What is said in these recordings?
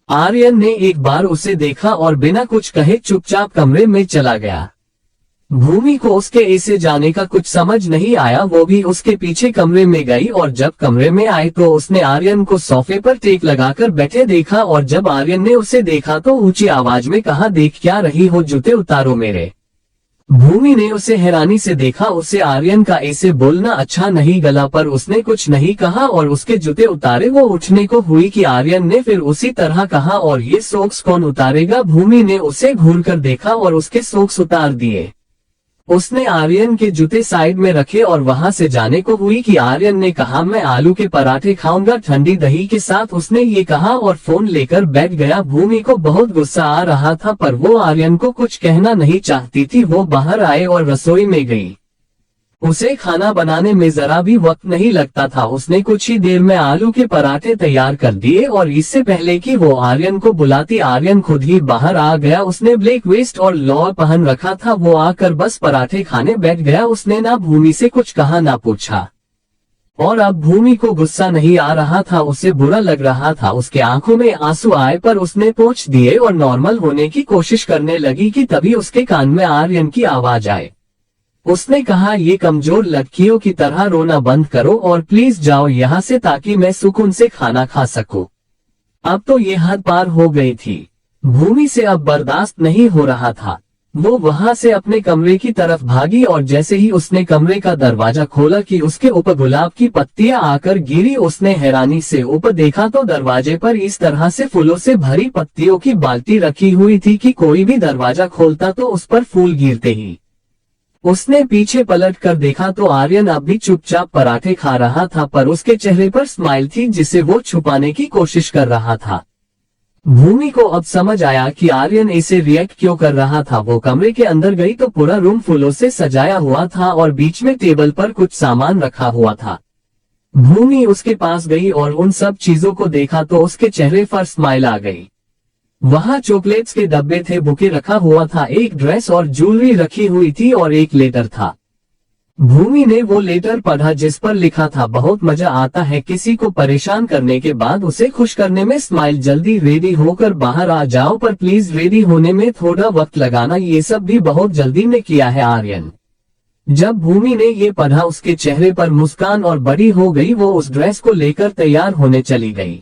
आर्यन ने एक बार उसे देखा और बिना कुछ कहे चुपचाप कमरे में चला गया। भूमि को उसके ऐसे जाने का कुछ समझ नहीं आया। वो भी उसके पीछे कमरे में गई और जब कमरे में आई तो उसने आर्यन को सोफे पर टेक लगाकर बैठे देखा और जब आर्यन ने उसे देखा तो ऊंची आवाज में कहा, देख क्या रही हो, जूते उतारो मेरे। भूमि ने उसे हैरानी से देखा। उसे आर्यन का ऐसे बोलना अच्छा नहीं गला, पर उसने कुछ नहीं कहा और उसके जूते उतारे। वो उठने को हुई कि आर्यन ने फिर उसी तरह कहा, और ये सॉक्स कौन उतारेगा। भूमि ने उसे घूरकर देखा और उसके सॉक्स उतार दिए। उसने आर्यन के जूते साइड में रखे और वहां से जाने को हुई कि आर्यन ने कहा, मैं आलू के पराठे खाऊंगा ठंडी दही के साथ। उसने ये कहा और फोन लेकर बैठ गया। भूमि को बहुत गुस्सा आ रहा था पर वो आर्यन को कुछ कहना नहीं चाहती थी। वो बाहर आए और रसोई में गई। उसे खाना बनाने में जरा भी वक्त नहीं लगता था। उसने कुछ ही देर में आलू के पराठे तैयार कर दिए और इससे पहले कि वो आर्यन को बुलाती आर्यन खुद ही बाहर आ गया। उसने ब्लैक वेस्ट और लोअर पहन रखा था। वो आकर बस पराठे खाने बैठ गया। उसने ना भूमि से कुछ कहा ना पूछा और अब भूमि को गुस्सा नहीं आ रहा था, उसे बुरा लग रहा था। उसके आंखों में आंसू आए पर उसने पोंछ दिए और नॉर्मल होने की कोशिश करने लगी कि तभी उसके कान में आर्यन की आवाज आए। उसने कहा, ये कमजोर लड़कियों की तरह रोना बंद करो और प्लीज जाओ यहाँ से ताकि मैं सुकून से खाना खा सकूं। अब तो ये हद पार हो गई थी। भूमि से अब बर्दाश्त नहीं हो रहा था। वो वहां से अपने कमरे की तरफ भागी और जैसे ही उसने कमरे का दरवाजा खोला कि उसके ऊपर गुलाब की पत्तियां आकर गिरी। उसने हैरानी से ऊपर देखा तो दरवाजे पर इस तरह से फूलों से भरी पत्तियों की बाल्टी रखी हुई थी कि कोई भी दरवाजा खोलता तो उस पर फूल गिरते ही। उसने पीछे पलट कर देखा तो आर्यन अब भी चुपचाप पराठे खा रहा था, पर उसके चेहरे पर स्माइल थी जिसे वो छुपाने की कोशिश कर रहा था। भूमि को अब समझ आया कि आर्यन ऐसे रिएक्ट क्यों कर रहा था। वो कमरे के अंदर गई तो पूरा रूम फूलों से सजाया हुआ था और बीच में टेबल पर कुछ सामान रखा हुआ था। भूमि उसके पास गई और उन सब चीजों को देखा तो उसके चेहरे पर स्माइल आ गई। वहां चॉकलेट्स के डब्बे थे, बुके रखा हुआ था, एक ड्रेस और ज्वेलरी रखी हुई थी और एक लेटर था। भूमि ने वो लेटर पढ़ा जिस पर लिखा था, बहुत मजा आता है किसी को परेशान करने के बाद उसे खुश करने में। स्माइल, जल्दी रेडी होकर बाहर आ जाओ पर प्लीज रेडी होने में थोड़ा वक्त लगाना। ये सब भी बहुत जल्दी में किया है आर्यन। जब भूमि ने ये पढ़ा उसके चेहरे पर मुस्कान और बड़ी हो गई। वो उस ड्रेस को लेकर तैयार होने चली गई।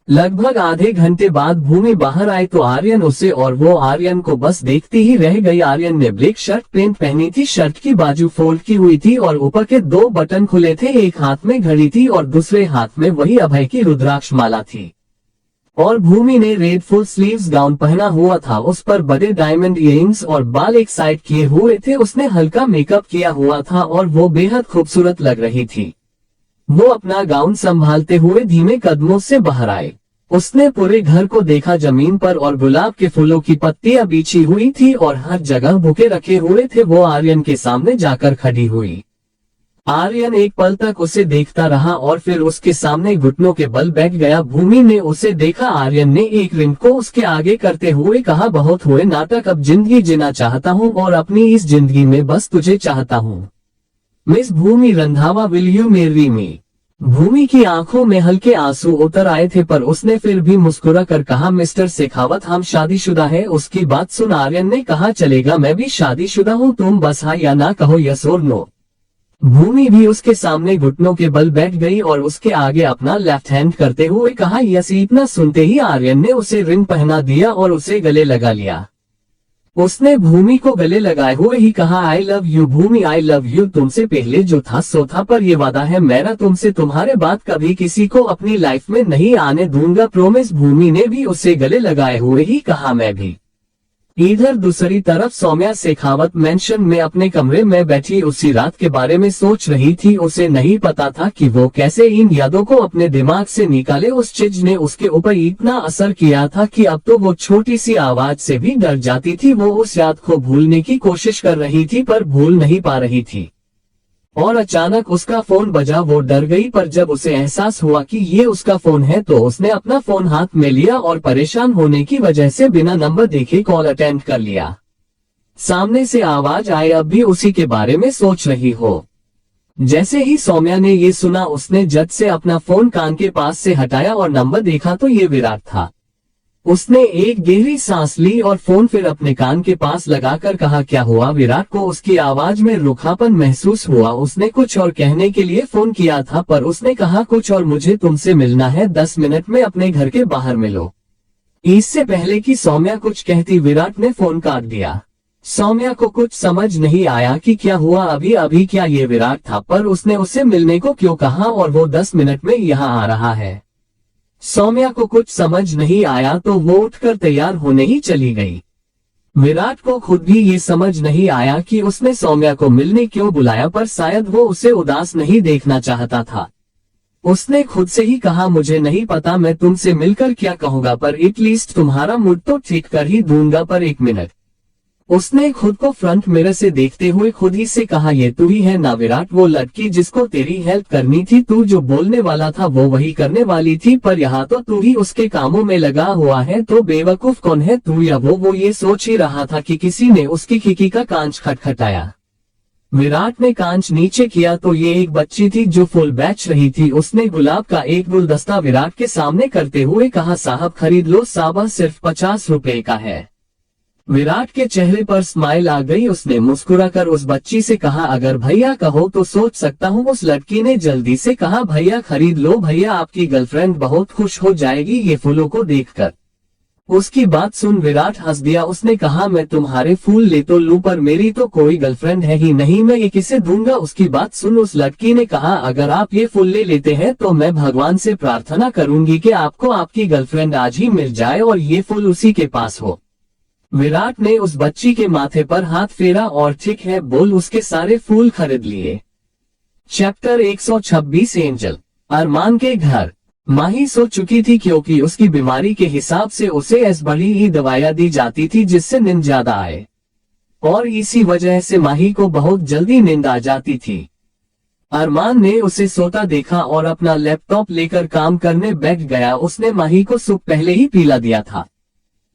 लगभग आधे घंटे बाद भूमि बाहर आई तो आर्यन उसे और वो आर्यन को बस देखती ही रह गई। आर्यन ने ब्लैक शर्ट पैंट पहनी थी, शर्ट की बाजू फोल्ड की हुई थी और ऊपर के 2 बटन खुले थे। एक हाथ में घड़ी थी और दूसरे हाथ में वही अभय की रुद्राक्ष माला थी। और भूमि ने रेड फुल स्लीव्स गाउन पहना हुआ था, उस पर बड़े डायमंड इयरिंग्स और बाल एक साइड किए हुए थे। उसने हल्का मेकअप किया हुआ था और वो बेहद खूबसूरत लग रही थी। वो अपना गाउन संभालते हुए धीमे कदमों से बाहर आए। उसने पूरे घर को देखा। जमीन पर और गुलाब के फूलों की पत्तियां बिछी हुई थी और हर जगह बुके रखे हुए थे। वो आर्यन के सामने जाकर खड़ी हुई। आर्यन एक पल तक उसे देखता रहा और फिर उसके सामने घुटनों के बल बैठ गया। भूमि ने उसे देखा। आर्यन ने एक रिंग को उसके आगे करते हुए कहा, बहुत हुए नाटक, अब जिंदगी जीना चाहता हूँ और अपनी इस जिंदगी में बस तुझे चाहता हूँ। Miss Bhumi Randhawa, will you marry me. Bhumi की आंखों में हल्के आंसू उतर आए थे पर उसने फिर भी मुस्कुरा कर कहा, मिस्टर शेखावत, हम शादीशुदा है। उसकी बात सुन आर्यन ने कहा, चलेगा, मैं भी शादीशुदा हूँ, तुम बस हाँ या ना कहो, यस और नो। भूमि भी उसके सामने घुटनों के बल बैठ गई और उसके आगे अपना लेफ्ट हैंड करते हुए कहा, यस। इतना सुनते ही आर्यन ने उसे रिंग पहना दिया और उसे गले लगा लिया। उसने भूमि को गले लगाए हुए ही कहा, I love you Bhumi, I love you. तुमसे पहले जो था सो था, पर ये वादा है मेरा तुमसे, तुम्हारे बाद कभी किसी को अपनी लाइफ में नहीं आने दूंगा, प्रॉमिस। भूमि ने भी उसे गले लगाए हुए ही कहा, मैं भी। इधर दूसरी तरफ सौम्या शेखावत मेंशन में अपने कमरे में बैठी उसी रात के बारे में सोच रही थी। उसे नहीं पता था कि वो कैसे इन यादों को अपने दिमाग से निकाले। उस चीज ने उसके ऊपर इतना असर किया था कि अब तो वो छोटी सी आवाज से भी डर जाती थी। वो उस याद को भूलने की कोशिश कर रही थी पर भूल नहीं पा रही थी। और अचानक उसका फोन बजा। वो डर गई पर जब उसे एहसास हुआ कि ये उसका फोन है तो उसने अपना फोन हाथ में लिया और परेशान होने की वजह से बिना नंबर देखे कॉल अटेंड कर लिया। सामने से आवाज आए, अब भी उसी के बारे में सोच रही हो। जैसे ही सौम्या ने ये सुना उसने झट से अपना फोन कान के पास से हटाया और नंबर देखा तो ये विराट था। उसने एक गहरी सांस ली और फोन फिर अपने कान के पास लगाकर कहा, क्या हुआ? विराट को उसकी आवाज में रूखापन महसूस हुआ। उसने कुछ और कहने के लिए फोन किया था, पर उसने कहा कुछ और, मुझे तुमसे मिलना है, 10 मिनट में अपने घर के बाहर मिलो। इससे पहले कि सौम्या कुछ कहती, विराट ने फोन काट दिया। सौम्या को कुछ समझ नहीं आया कि क्या हुआ। अभी अभी क्या ये विराट था, पर उसने उससे मिलने को क्यों कहा और वो 10 मिनट में यहाँ आ रहा है। सौम्या को कुछ समझ नहीं आया तो वो उठकर तैयार होने ही चली गई। विराट को खुद भी ये समझ नहीं आया कि उसने सौम्या को मिलने क्यों बुलाया, पर शायद वो उसे उदास नहीं देखना चाहता था। उसने खुद से ही कहा, मुझे नहीं पता मैं तुमसे मिलकर क्या कहूंगा, पर एटलीस्ट तुम्हारा मूड तो ठीक कर ही दूंगा, पर 1 मिनट। उसने खुद को फ्रंट मिरर से देखते हुए खुद ही से कहा, ये तू ही है ना विराट, वो लड़की जिसको तेरी हेल्प करनी थी? तू जो बोलने वाला था वो वही करने वाली थी, पर यहाँ तो तू ही उसके कामों में लगा हुआ है। तो बेवकूफ कौन है, तू या वो ये सोच ही रहा था कि किसी ने उसकी खिड़की का कांच खटखटाया। विराट ने कांच नीचे किया तो ये एक बच्ची थी जो फूल बेच रही थी। उसने गुलाब का एक गुलदस्ता विराट के सामने करते हुए कहा, साहब खरीद लो, साबा सिर्फ 50 रुपए का है। विराट के चेहरे पर स्माइल आ गई। उसने मुस्कुराकर उस बच्ची से कहा, अगर भैया कहो तो सोच सकता हूँ। उस लड़की ने जल्दी से कहा, भैया खरीद लो भैया, आपकी गर्लफ्रेंड बहुत खुश हो जाएगी ये फूलों को देखकर। उसकी बात सुन विराट हंस दिया। उसने कहा, मैं तुम्हारे फूल ले तो लूं, पर मेरी तो कोई गर्लफ्रेंड है ही नहीं, मैं ये किसे दूंगा? उसकी बात सुन उस लड़की ने कहा, अगर आप ये फूल ले लेते हैं तो मैं भगवान से प्रार्थना करूंगी कि आपको आपकी गर्लफ्रेंड आज ही मिल जाए और ये फूल उसी के पास हो। विराट ने उस बच्ची के माथे पर हाथ फेरा और ठीक है बोल उसके सारे फूल खरीद लिए। Chapter 126 angel. अरमान के घर। माही सो चुकी थी क्योंकि उसकी बीमारी के हिसाब से उसे ऐसी बड़ी ही दवाइयां दी जाती थी जिससे नींद ज्यादा आए, और इसी वजह से माही को बहुत जल्दी नींद आ जाती थी। अरमान ने उसे सोता देखा और अपना लैपटॉप लेकर काम करने बैठ गया। उसने माही को सूप पहले ही पिला दिया था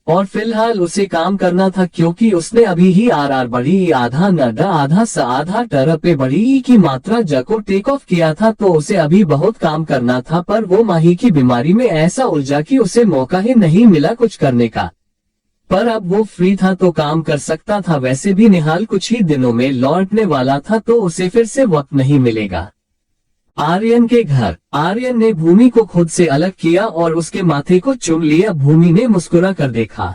और फिलहाल उसे काम करना था क्योंकि उसने अभी ही आरआर बढ़ी आधा नडा आधा सा आधा टरपे बढ़ी की मात्रा जको टेक ऑफ किया था, तो उसे अभी बहुत काम करना था। पर वो माही की बीमारी में ऐसा उलझा कि उसे मौका ही नहीं मिला कुछ करने का। पर अब वो फ्री था तो काम कर सकता था। वैसे भी निहाल कुछ ही दिनों में लौटने वाला था तो उसे फिर से वक्त नहीं मिलेगा। आर्यन के घर। आर्यन ने भूमि को खुद से अलग किया और उसके माथे को चूम लिया। भूमि ने मुस्कुरा कर देखा।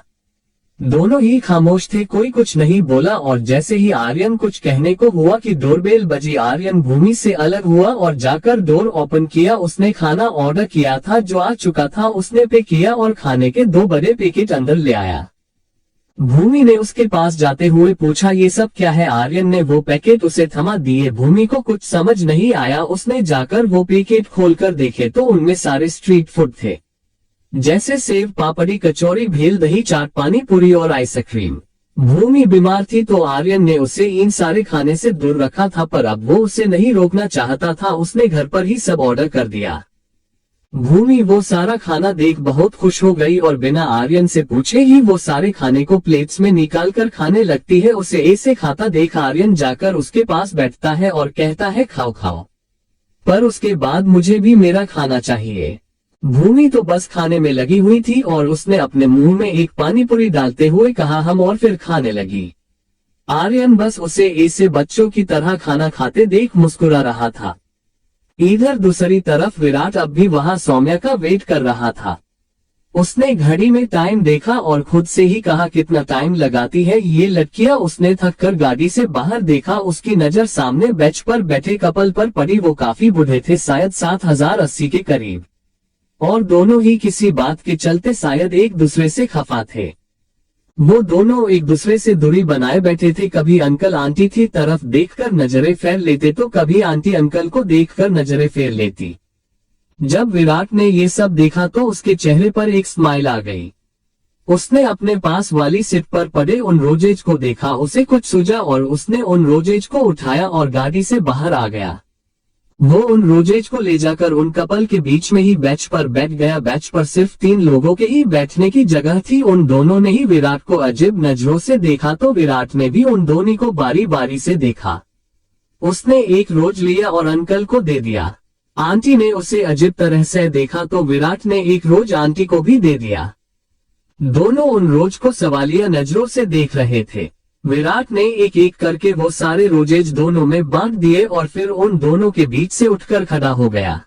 दोनों ही खामोश थे, कोई कुछ नहीं बोला, और जैसे ही आर्यन कुछ कहने को हुआ कि डोरबेल बजी। आर्यन भूमि से अलग हुआ और जाकर डोर ओपन किया। उसने खाना ऑर्डर किया था जो आ चुका था। उसने पे किया और खाने के 2 बड़े पैकेट अंदर ले आया। भूमि ने उसके पास जाते हुए पूछा, ये सब क्या है? आर्यन ने वो पैकेट उसे थमा दिए। भूमि को कुछ समझ नहीं आया। उसने जाकर वो पैकेट खोलकर देखे तो उनमें सारे स्ट्रीट फूड थे, जैसे सेव, पापड़ी, कचौरी, भेल, दही, चाट, पानी पूरी और आइसक्रीम। भूमि बीमार थी तो आर्यन ने उसे इन सारे खाने से दूर रखा था, पर अब वो उसे नहीं रोकना चाहता था। उसने घर पर ही सब ऑर्डर कर दिया। भूमि वो सारा खाना देख बहुत खुश हो गई और बिना आर्यन से पूछे ही वो सारे खाने को प्लेट्स में निकालकर खाने लगती है। उसे ऐसे खाता देख आर्यन जाकर उसके पास बैठता है और कहता है, खाओ खाओ, पर उसके बाद मुझे भी मेरा खाना चाहिए। भूमि तो बस खाने में लगी हुई थी और उसने अपने मुंह में एक पानी पूरी डालते हुए कहा, हम, और फिर खाने लगी। आर्यन बस उसे ऐसे बच्चों की तरह खाना खाते देख मुस्कुरा रहा था। इधर दूसरी तरफ विराट अब भी वहां सौम्या का वेट कर रहा था। उसने घड़ी में टाइम देखा और खुद से ही कहा, कितना टाइम लगाती है ये लड़कियां। उसने थककर गाड़ी से बाहर देखा। उसकी नजर सामने बेंच पर बैठे कपल पर पड़ी। वो काफी बूढ़े थे, शायद 7080 के करीब, और दोनों ही किसी बात के चलते शायद एक दूसरे से खफा थे। वो दोनों एक दूसरे से दूरी बनाए बैठे थे। कभी अंकल आंटी की तरफ देखकर नजरें फेर लेते तो कभी आंटी अंकल को देखकर नजरें फेर लेती। जब विराट ने ये सब देखा तो उसके चेहरे पर एक स्माइल आ गई। उसने अपने पास वाली सीट पर पड़े उन रोजेज को देखा। उसे कुछ सूझा और उसने उन रोजेज को उठाया और गाड़ी से बाहर आ गया। वो उन रोजेज को ले जाकर उन कपल के बीच में ही बेंच पर बैठ गया। बेंच पर सिर्फ 3 लोगों के ही बैठने की जगह थी। उन दोनों ने ही विराट को अजीब नजरों से देखा तो विराट ने भी उन दोनों को बारी बारी से देखा। उसने एक रोज लिया और अंकल को दे दिया। आंटी ने उसे अजीब तरह से देखा तो विराट ने एक रोज आंटी को भी दे दिया। दोनों उन रोज को सवालिया नजरों से देख रहे थे। विराट ने एक एक करके वो सारे रोजेज दोनों में बांट दिए और फिर उन दोनों के बीच से उठकर खड़ा हो गया।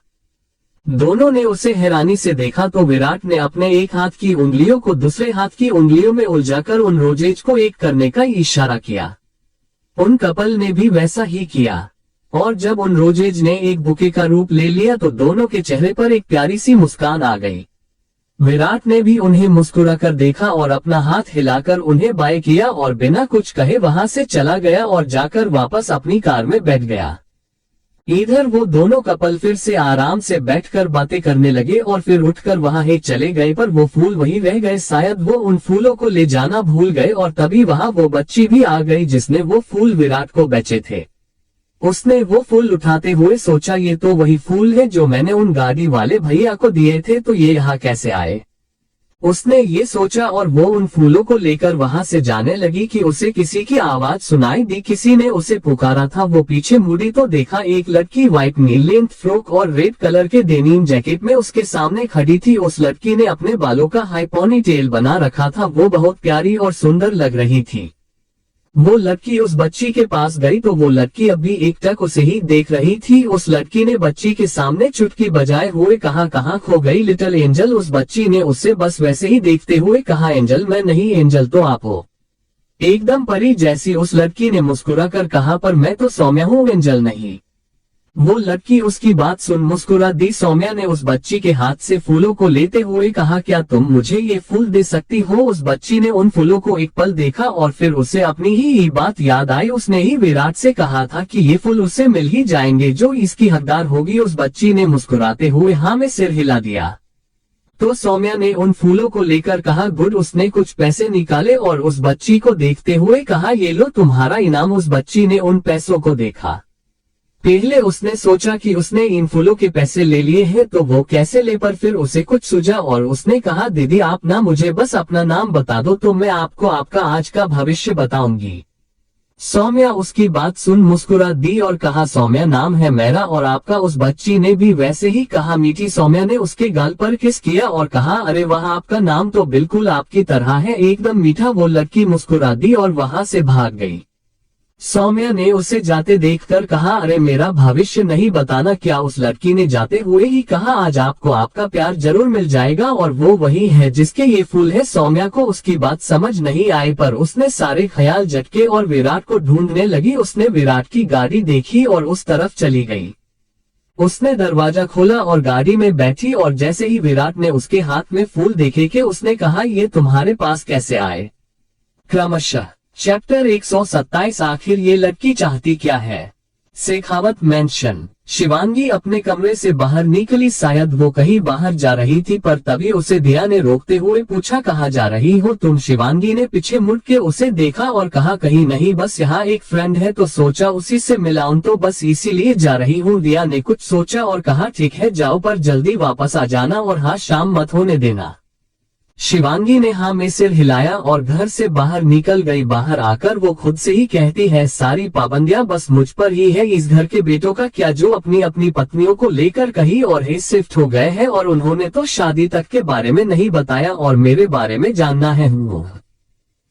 दोनों ने उसे हैरानी से देखा तो विराट ने अपने एक हाथ की उंगलियों को दूसरे हाथ की उंगलियों में उलझाकर उन रोजेज को एक करने का इशारा किया। उन कपल ने भी वैसा ही किया और जब उन रोजेज ने एक बुके का रूप ले लिया तो दोनों के चेहरे पर एक प्यारी सी मुस्कान आ गई। विराट ने भी उन्हें मुस्कुराकर देखा और अपना हाथ हिलाकर उन्हें बाय किया और बिना कुछ कहे वहां से चला गया और जाकर वापस अपनी कार में बैठ गया। इधर वो दोनों कपल फिर से आराम से बैठकर बातें करने लगे और फिर उठकर वहां ही चले गए, पर वो फूल वहीं रह गए। शायद वो उन फूलों को ले जाना भूल गए और तभी वहां वो बच्ची भी आ गई जिसने वो फूल विराट को बेचे थे। उसने वो फूल उठाते हुए सोचा, ये तो वही फूल है जो मैंने उन गाड़ी वाले भैया को दिए थे, तो ये यहाँ कैसे आए। उसने ये सोचा और वो उन फूलों को लेकर वहां से जाने लगी कि उसे किसी की आवाज सुनाई दी। किसी ने उसे पुकारा था। वो पीछे मुड़ी तो देखा एक लड़की व्हाइट नी लेंथ फ्रॉक और रेड कलर के डेनिम जैकेट में उसके सामने खड़ी थी। उस लड़की ने अपने बालों का हाई पोनी टेल बना रखा था। वो बहुत प्यारी और सुंदर लग रही थी। वो लड़की उस बच्ची के पास गई तो वो लड़की अभी एकटक उसे ही देख रही थी। उस लड़की ने बच्ची के सामने चुटकी बजाए हुए कहा, कहाँ खो गई लिटिल एंजल। उस बच्ची ने उससे बस वैसे ही देखते हुए कहा, एंजल मैं नहीं, एंजल तो आप हो, एकदम परी जैसी। उस लड़की ने मुस्कुरा कर कहा, पर मैं तो सौम्या हूँ, एंजल नहीं। वो लड़की उसकी बात सुन मुस्कुरा दी। सौम्या ने उस बच्ची के हाथ से फूलों को लेते हुए कहा, क्या तुम मुझे ये फूल दे सकती हो। उस बच्ची ने उन फूलों को एक पल देखा और फिर उसे अपनी ही बात याद आई। उसने ही विराट से कहा था कि ये फूल उसे मिल ही जाएंगे जो इसकी हकदार होगी। उस बच्ची ने मुस्कुराते हुए हाँ में सिर हिला दिया। तो सौम्या ने उन फूलों को लेकर कहा, गुड। उसने कुछ पैसे निकाले और उस बच्ची को देखते हुए कहा, ये लो तुम्हारा इनाम। उस बच्ची ने उन पैसों को देखा। पहले उसने सोचा कि उसने इन फूलों के पैसे ले लिए हैं तो वो कैसे ले, पर फिर उसे कुछ सूझा और उसने कहा, दीदी आप ना मुझे बस अपना नाम बता दो तो मैं आपको आपका आज का भविष्य बताऊंगी। सौम्या उसकी बात सुन मुस्कुरा दी और कहा, सौम्या नाम है मेरा और आपका। उस बच्ची ने भी वैसे ही कहा। मीठी सौम्या ने उसके गाल पर किस किया और कहा, अरे वाह, आपका नाम तो बिल्कुल आपकी तरह है, एकदम मीठा। वो लड़की मुस्कुरा दी और वहां से भाग गई। सौम्या ने उसे जाते देखकर कहा, अरे मेरा भविष्य नहीं बताना क्या। उस लड़की ने जाते हुए ही कहा, आज आपको आपका प्यार जरूर मिल जाएगा और वो वही है जिसके ये फूल है। सौम्या को उसकी बात समझ नहीं आई पर उसने सारे ख्याल झटके और विराट को ढूंढने लगी। उसने विराट की गाड़ी देखी और उस तरफ चली गई। उसने दरवाजा खोला और गाड़ी में बैठी और जैसे ही विराट ने उसके हाथ में फूल देखे कि उसने कहा, ये तुम्हारे पास कैसे आए। क्रमशः चैप्टर 127। आखिर ये लड़की चाहती क्या है। शेखावत मेंशन। शिवांगी अपने कमरे से बाहर निकली। शायद वो कहीं बाहर जा रही थी पर तभी उसे दिया ने रोकते हुए पूछा, कहाँ जा रही हो तुम। शिवांगी ने पीछे मुड़ के उसे देखा और कहा, कहीं नहीं, बस यहाँ एक फ्रेंड है तो सोचा उसी से मिलाऊं, तो बस इसीलिए जा रही हूँ। दिया ने कुछ सोचा और कहा, ठीक है जाओ, पर जल्दी वापस आ जाना और हाँ शाम मत होने देना। शिवांगी ने हाँ में सिर हिलाया और घर से बाहर निकल गई। बाहर आकर वो खुद से ही कहती है, सारी पाबंदियां बस मुझ पर ही है। इस घर के बेटों का क्या जो अपनी अपनी पत्नियों को लेकर कहीं और ही शिफ्ट हो गए हैं और उन्होंने तो शादी तक के बारे में नहीं बताया और मेरे बारे में जानना है।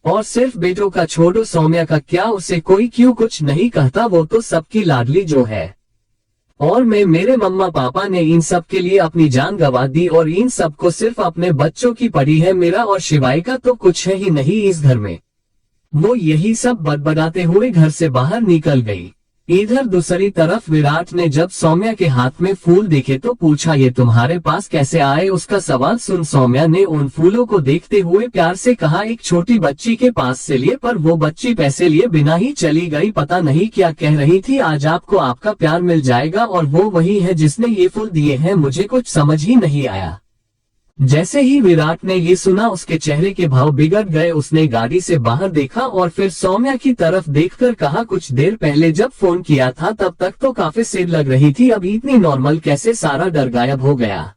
और सिर्फ बेटों का छोड़ो, सौम्या का क्या, उसे कोई क्यों कुछ नहीं कहता। वो तो सबकी लाडली जो है और मेरे मम्मा पापा ने इन सब के लिए अपनी जान गंवा दी और इन सब को सिर्फ अपने बच्चों की पड़ी है। मेरा और शिवाय का तो कुछ है ही नहीं इस घर में। वो यही सब बड़बड़ाते हुए घर से बाहर निकल गई। इधर दूसरी तरफ विराट ने जब सौम्या के हाथ में फूल देखे तो पूछा, ये तुम्हारे पास कैसे आए। उसका सवाल सुन सौम्या ने उन फूलों को देखते हुए प्यार से कहा, एक छोटी बच्ची के पास से लिए, पर वो बच्ची पैसे लिए बिना ही चली गई। पता नहीं क्या कह रही थी, आज आपको आपका प्यार मिल जाएगा और वो वही है जिसने ये फूल दिए हैं। मुझे कुछ समझ ही नहीं आया। जैसे ही विराट ने ये सुना उसके चेहरे के भाव बिगड़ गए। उसने गाड़ी से बाहर देखा और फिर सौम्या की तरफ देखकर कहा, कुछ देर पहले जब फोन किया था तब तक तो काफी सेड लग रही थी, अब इतनी नॉर्मल कैसे, सारा डर गायब हो गया।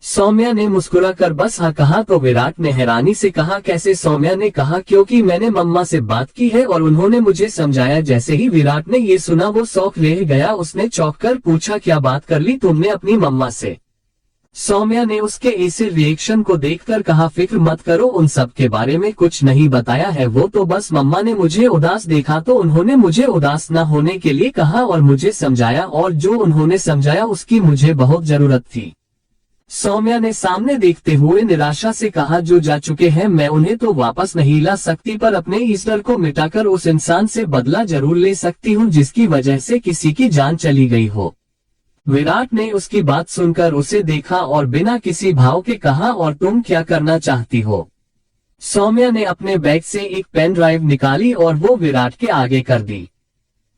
सौम्या ने मुस्कुरा कर बस हाँ कहा तो विराट ने हैरानी से कहा, कैसे। सौम्या ने कहा, क्योंकि मैंने मम्मा से बात की है और उन्होंने मुझे समझाया। जैसे ही विराट ने ये सुना वो शौक रह गया। उसने चौंक कर पूछा, क्या बात कर ली तुमने अपनी मम्मा से। सौम्या ने उसके ऐसे रिएक्शन को देखकर कहा, फिक्र मत करो, उन सब के बारे में कुछ नहीं बताया है, वो तो बस मम्मा ने मुझे उदास देखा तो उन्होंने मुझे उदास न होने के लिए कहा और मुझे समझाया, और जो उन्होंने समझाया उसकी मुझे बहुत जरूरत थी। सौम्या ने सामने देखते हुए निराशा से कहा, जो जा चुके हैं मैं उन्हें तो वापस नहीं ला सकती, पर अपने इस डर को मिटाकर उस इंसान से बदला जरूर ले सकती हूँ जिसकी वजह से किसी की जान चली गई हो। विराट ने उसकी बात सुनकर उसे देखा और बिना किसी भाव के कहा, और तुम क्या करना चाहती हो? सौम्या ने अपने बैग से एक पेन ड्राइव निकाली और वो विराट के आगे कर दी।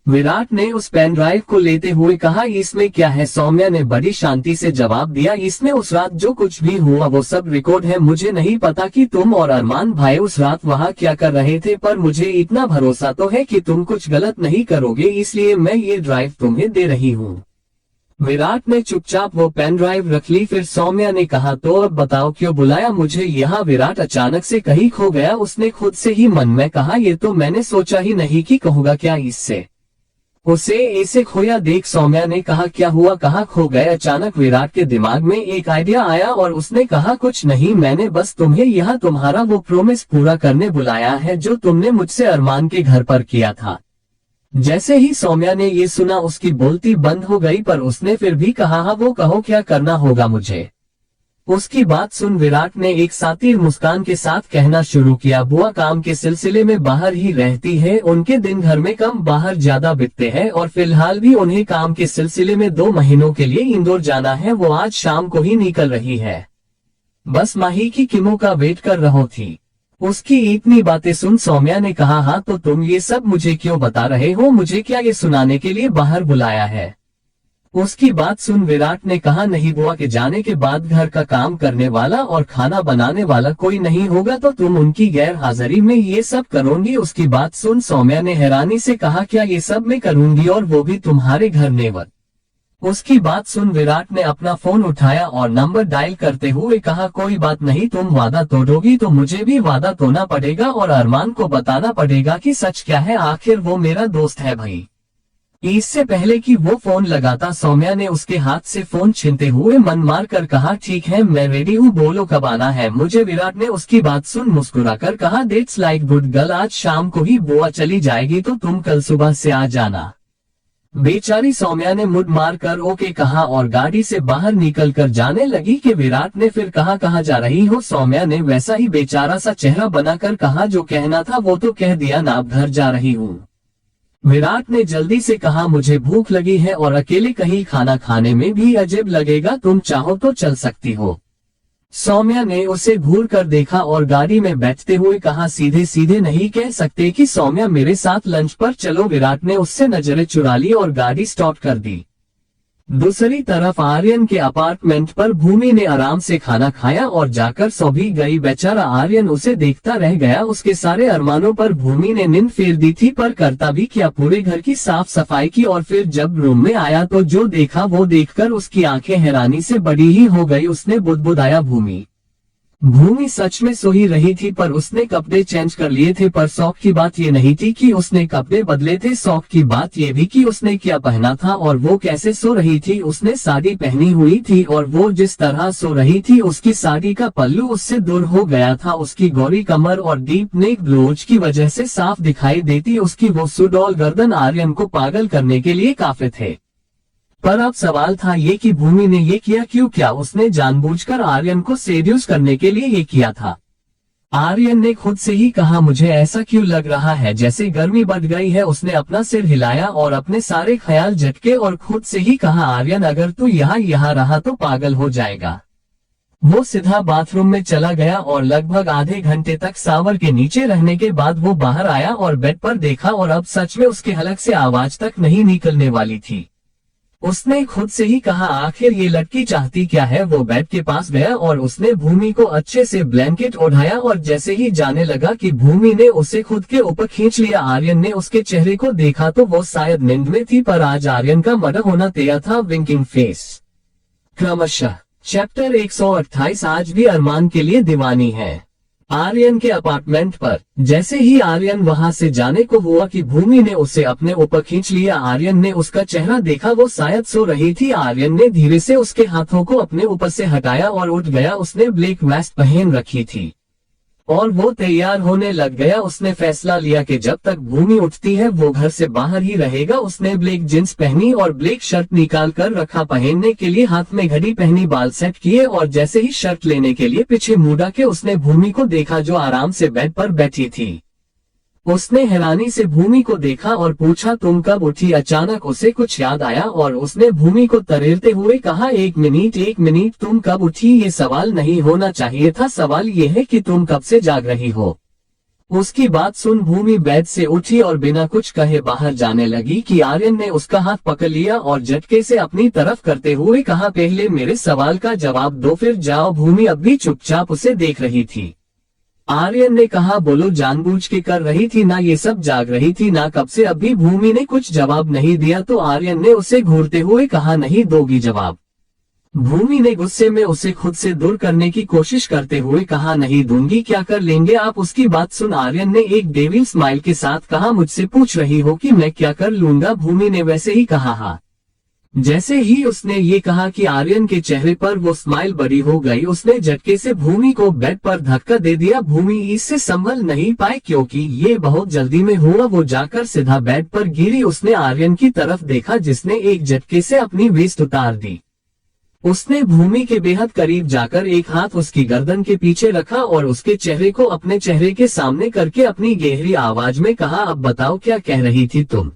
विराट ने उस पेन ड्राइव को लेते हुए कहा, इसमें क्या है? सौम्या ने बड़ी शांति से जवाब दिया, इसमें उस रात जो कुछ भी हुआ वो सब रिकॉर्ड है। मुझे नहीं पता कि तुम और अरमान भाई उस रात वहाँ क्या कर रहे थे, पर मुझे इतना भरोसा तो है कि तुम कुछ गलत नहीं करोगे, इसलिए मैं ये ड्राइव तुम्हें दे रही हूँ। विराट ने चुपचाप वो पेन ड्राइव रख ली। फिर सौम्या ने कहा, तो अब बताओ क्यों बुलाया मुझे यहाँ? विराट अचानक से कहीं खो गया। उसने खुद से ही मन में कहा, ये तो मैंने सोचा ही नहीं कि कहूँगा क्या इससे। उसे ऐसे खोया देख सौम्या ने कहा, क्या हुआ, कहाँ खो गए? अचानक विराट के दिमाग में एक आइडिया आया और उसने कहा, कुछ नहीं, मैंने बस तुम्हें यहाँ तुम्हारा वो प्रॉमिस पूरा करने बुलाया है जो तुमने मुझसे अरमान के घर पर किया था। जैसे ही सौम्या ने ये सुना उसकी बोलती बंद हो गई, पर उसने फिर भी कहा, हाँ वो कहो, क्या करना होगा मुझे? उसकी बात सुन विराट ने एक सातिर मुस्कान के साथ कहना शुरू किया, बुआ काम के सिलसिले में बाहर ही रहती है, उनके दिन घर में कम बाहर ज्यादा बीतते हैं और फिलहाल भी उन्हें काम के सिलसिले में 2 महीनों के लिए इंदौर जाना है। वो आज शाम को ही निकल रही है, बस माही की किमो का वेट कर रही थी। उसकी इतनी बातें सुन सौम्या ने कहा, हाँ तो तुम ये सब मुझे क्यों बता रहे हो? मुझे क्या ये सुनाने के लिए बाहर बुलाया है? उसकी बात सुन विराट ने कहा, नहीं बुआ के जाने के बाद घर का काम करने वाला और खाना बनाने वाला कोई नहीं होगा, तो तुम उनकी गैर हाजिरी में ये सब करूंगी? उसकी बात सुन सौम्या ने हैरानी से कहा, क्या ये सब मैं करूंगी, और वो भी तुम्हारे घर नेवर? उसकी बात सुन विराट ने अपना फोन उठाया और नंबर डायल करते हुए कहा, कोई बात नहीं, तुम वादा तोड़ोगी तो मुझे भी वादा तोड़ना पड़ेगा और अरमान को बताना पड़ेगा कि सच क्या है, आखिर वो मेरा दोस्त है भाई। इससे पहले कि वो फोन लगाता सौम्या ने उसके हाथ से फोन छीनते हुए मन मार कर कहा, ठीक है मैं रेडी हूँ, बोलो कब आना है मुझे? विराट ने उसकी बात सुन मुस्कुराकर कहा, दैट्स लाइक गुड गर्ल, आज शाम को ही बुआ चली जाएगी तो तुम कल सुबह से आ जाना। बेचारी सौम्या ने मुड़ मार कर ओके कहा और गाड़ी से बाहर निकलकर जाने लगी कि विराट ने फिर कहाँ जा रही हो? सौम्या ने वैसा ही बेचारा सा चेहरा बनाकर कहा, जो कहना था वो तो कह दिया ना, अब घर जा रही हूँ। विराट ने जल्दी से कहा, मुझे भूख लगी है और अकेले कहीं खाना खाने में भी अजीब लगेगा, तुम चाहो तो चल सकती हो। सौम्या ने उसे घूर कर देखा और गाड़ी में बैठते हुए कहा, सीधे सीधे नहीं कह सकते कि सौम्या मेरे साथ लंच पर चलो? विराट ने उससे नजरें चुरा ली और गाड़ी स्टॉप कर दी। दूसरी तरफ आर्यन के अपार्टमेंट पर भूमि ने आराम से खाना खाया और जाकर सो भी गई। बेचारा आर्यन उसे देखता रह गया। उसके सारे अरमानों पर भूमि ने नींद फेर दी थी, पर करता भी क्या, पूरे घर की साफ सफाई की और फिर जब रूम में आया तो जो देखा वो देखकर उसकी आंखें हैरानी से बड़ी ही हो गई। उसने बुदबुदाया, भूमि। भूमि सच में सो ही रही थी, पर उसने कपड़े चेंज कर लिए थे। पर शौक की बात ये नहीं थी कि उसने कपड़े बदले थे, शौक की बात ये भी कि उसने क्या पहना था और वो कैसे सो रही थी। उसने साड़ी पहनी हुई थी और वो जिस तरह सो रही थी उसकी साड़ी का पल्लू उससे दूर हो गया था। उसकी गौरी कमर और डीप नेक ब्लाउज की वजह से साफ दिखाई देती उसकी वो सुडौल गर्दन आर्यन को पागल करने के लिए काफी थे। पर अब सवाल था ये कि भूमि ने ये किया क्यों? क्या उसने जानबूझकर आर्यन को सेड्यूस करने के लिए ये किया था? आर्यन ने खुद से ही कहा, मुझे ऐसा क्यों लग रहा है जैसे गर्मी बढ़ गई है। उसने अपना सिर हिलाया और अपने सारे ख्याल झटके और खुद से ही कहा, आर्यन अगर तू यहाँ रहा तो पागल हो जाएगा। वो सीधा बाथरूम में चला गया और लगभग आधे घंटे तक शावर के नीचे रहने के बाद वो बाहर आया और बेड पर देखा और अब सच में उसके हलक से आवाज तक नहीं निकलने वाली थी। उसने खुद से ही कहा, आखिर ये लड़की चाहती क्या है? वो बेड के पास गया और उसने भूमि को अच्छे से ब्लैंकेट ओढ़ाया और जैसे ही जाने लगा कि भूमि ने उसे खुद के ऊपर खींच लिया। आर्यन ने उसके चेहरे को देखा तो वो शायद नींद में थी, पर आज आर्यन का मर्डर होना तैयार था। Winking face. क्रमशः चैप्टर 128 आज भी अरमान के लिए दीवानी है। आर्यन के अपार्टमेंट पर। जैसे ही आर्यन वहां से जाने को हुआ कि भूमि ने उसे अपने ऊपर खींच लिया। आर्यन ने उसका चेहरा देखा, वो शायद सो रही थी। आर्यन ने धीरे से उसके हाथों को अपने ऊपर से हटाया और उठ गया। उसने ब्लैक वेस्ट पहन रखी थी और वो तैयार होने लग गया। उसने फैसला लिया कि जब तक भूमि उठती है वो घर से बाहर ही रहेगा। उसने ब्लैक जींस पहनी और ब्लैक शर्ट निकाल कर रखा पहनने के लिए। हाथ में घड़ी पहनी, बाल सेट किए और जैसे ही शर्ट लेने के लिए पीछे मुड़ा के उसने भूमि को देखा जो आराम से बेड पर बैठी थी। उसने हैरानी से भूमि को देखा और पूछा, तुम कब उठी? अचानक उसे कुछ याद आया और उसने भूमि को तरेरते हुए कहा, एक मिनट, तुम कब उठी? ये सवाल नहीं होना चाहिए था, सवाल ये है कि तुम कब से जाग रही हो। उसकी बात सुन भूमि बेड से उठी और बिना कुछ कहे बाहर जाने लगी कि आर्यन ने उसका हाथ पकड़ लिया और झटके से अपनी तरफ करते हुए कहा, पहले मेरे सवाल का जवाब दो फिर जाओ। भूमि अब भी चुपचाप उसे देख रही थी। आर्यन ने कहा, बोलो, जानबूझ के कर रही थी ना ये सब? जाग रही थी ना कब से? अभी भूमि ने कुछ जवाब नहीं दिया तो आर्यन ने उसे घूरते हुए कहा, नहीं दोगी जवाब? भूमि ने गुस्से में उसे खुद से दूर करने की कोशिश करते हुए कहा, नहीं दूंगी। क्या कर लेंगे आप? उसकी बात सुन आर्यन ने एक डेविल स्माइल के साथ कहा, मुझसे पूछ रही हो कि मैं क्या कर लूंगा? भूमि ने वैसे ही कहा। हाँ। जैसे ही उसने ये कहा कि आर्यन के चेहरे पर वो स्माइल बड़ी हो गई। उसने झटके से भूमि को बेड पर धक्का दे दिया। भूमि इससे संभल नहीं पाई क्योंकि ये बहुत जल्दी में हुआ। वो जाकर सीधा बेड पर गिरी। उसने आर्यन की तरफ देखा जिसने एक झटके से अपनी वेस्ट उतार दी। उसने भूमि के बेहद करीब जाकर एक हाथ उसकी गर्दन के पीछे रखा और उसके चेहरे को अपने चेहरे के सामने करके अपनी गहरी आवाज में कहा, अब बताओ क्या कह रही थी तुम?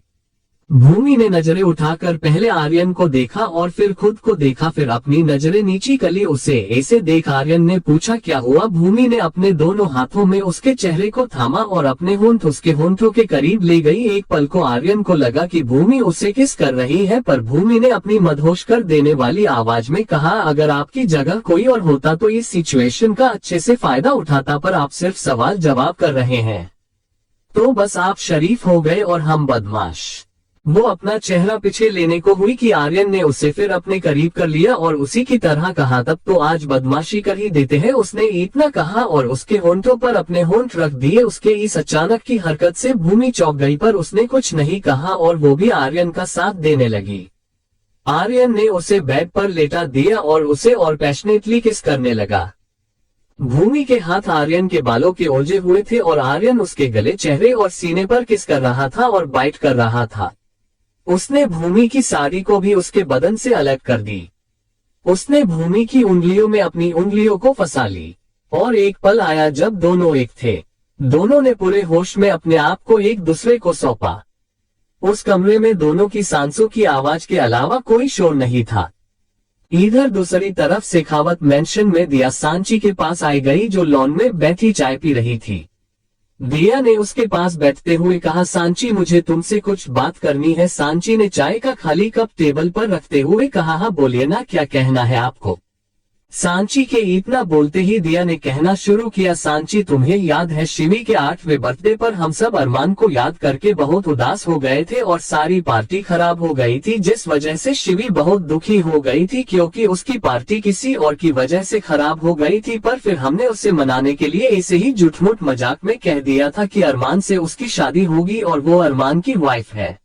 भूमि ने नजरें उठाकर पहले आर्यन को देखा और फिर खुद को देखा, फिर अपनी नजरें नीची करी। उसे ऐसे देख आर्यन ने पूछा, क्या हुआ? भूमि ने अपने दोनों हाथों में उसके चेहरे को थामा और अपने होंठ उसके होंठों के करीब ले गई। एक पल को आर्यन को लगा कि भूमि उसे किस कर रही है, पर भूमि ने अपनी मदहोश कर देने वाली आवाज में कहा, अगर आपकी जगह कोई और होता तो इस सिचुएशन का अच्छे से फायदा उठाता, पर आप सिर्फ सवाल जवाब कर रहे हैं तो बस आप शरीफ हो गए और हम बदमाश। वो अपना चेहरा पीछे लेने को हुई कि आर्यन ने उसे फिर अपने करीब कर लिया और उसी की तरह कहा, तब तो आज बदमाशी कर ही देते हैं। उसने इतना कहा और उसके होंठों पर अपने होंठ रख दिए। उसके इस अचानक की हरकत से भूमि चौंक गई पर उसने कुछ नहीं कहा और वो भी आर्यन का साथ देने लगी। आर्यन ने उसे बेड पर लेटा दिया और उसे और पैशनेटली किस करने लगा। भूमि के हाथ आर्यन के बालों के उलझे हुए थे और आर्यन उसके गले, चेहरे और सीने पर किस कर रहा था और बाइट कर रहा था। उसने भूमि की साड़ी को भी उसके बदन से अलग कर दी। उसने भूमि की उंगलियों में अपनी उंगलियों को फंसा ली और एक पल आया जब दोनों एक थे। दोनों ने पूरे होश में अपने आप को एक दूसरे को सौंपा। उस कमरे में दोनों की सांसों की आवाज के अलावा कोई शोर नहीं था। इधर दूसरी तरफ शेखावत मेंशन में दिया सांची के पास आई गई जो लॉन में बैठी चाय पी रही थी। दिया ने उसके पास बैठते हुए कहा, सांची मुझे तुमसे कुछ बात करनी है। सांची ने चाय का खाली कप टेबल पर रखते हुए कहा, हाँ बोलिए ना, क्या कहना है आपको? सांची के इतना बोलते ही दिया ने कहना शुरू किया, सांची तुम्हें याद है शिवी के 8वें बर्थडे पर हम सब अरमान को याद करके बहुत उदास हो गए थे और सारी पार्टी खराब हो गई थी, जिस वजह से शिवी बहुत दुखी हो गई थी क्योंकि उसकी पार्टी किसी और की वजह से खराब हो गई थी। पर फिर हमने उसे मनाने के लिए ऐसे ही झूठ-मूठ मजाक में कह दिया था कि अरमान से उसकी शादी होगी और वो अरमान की वाइफ है।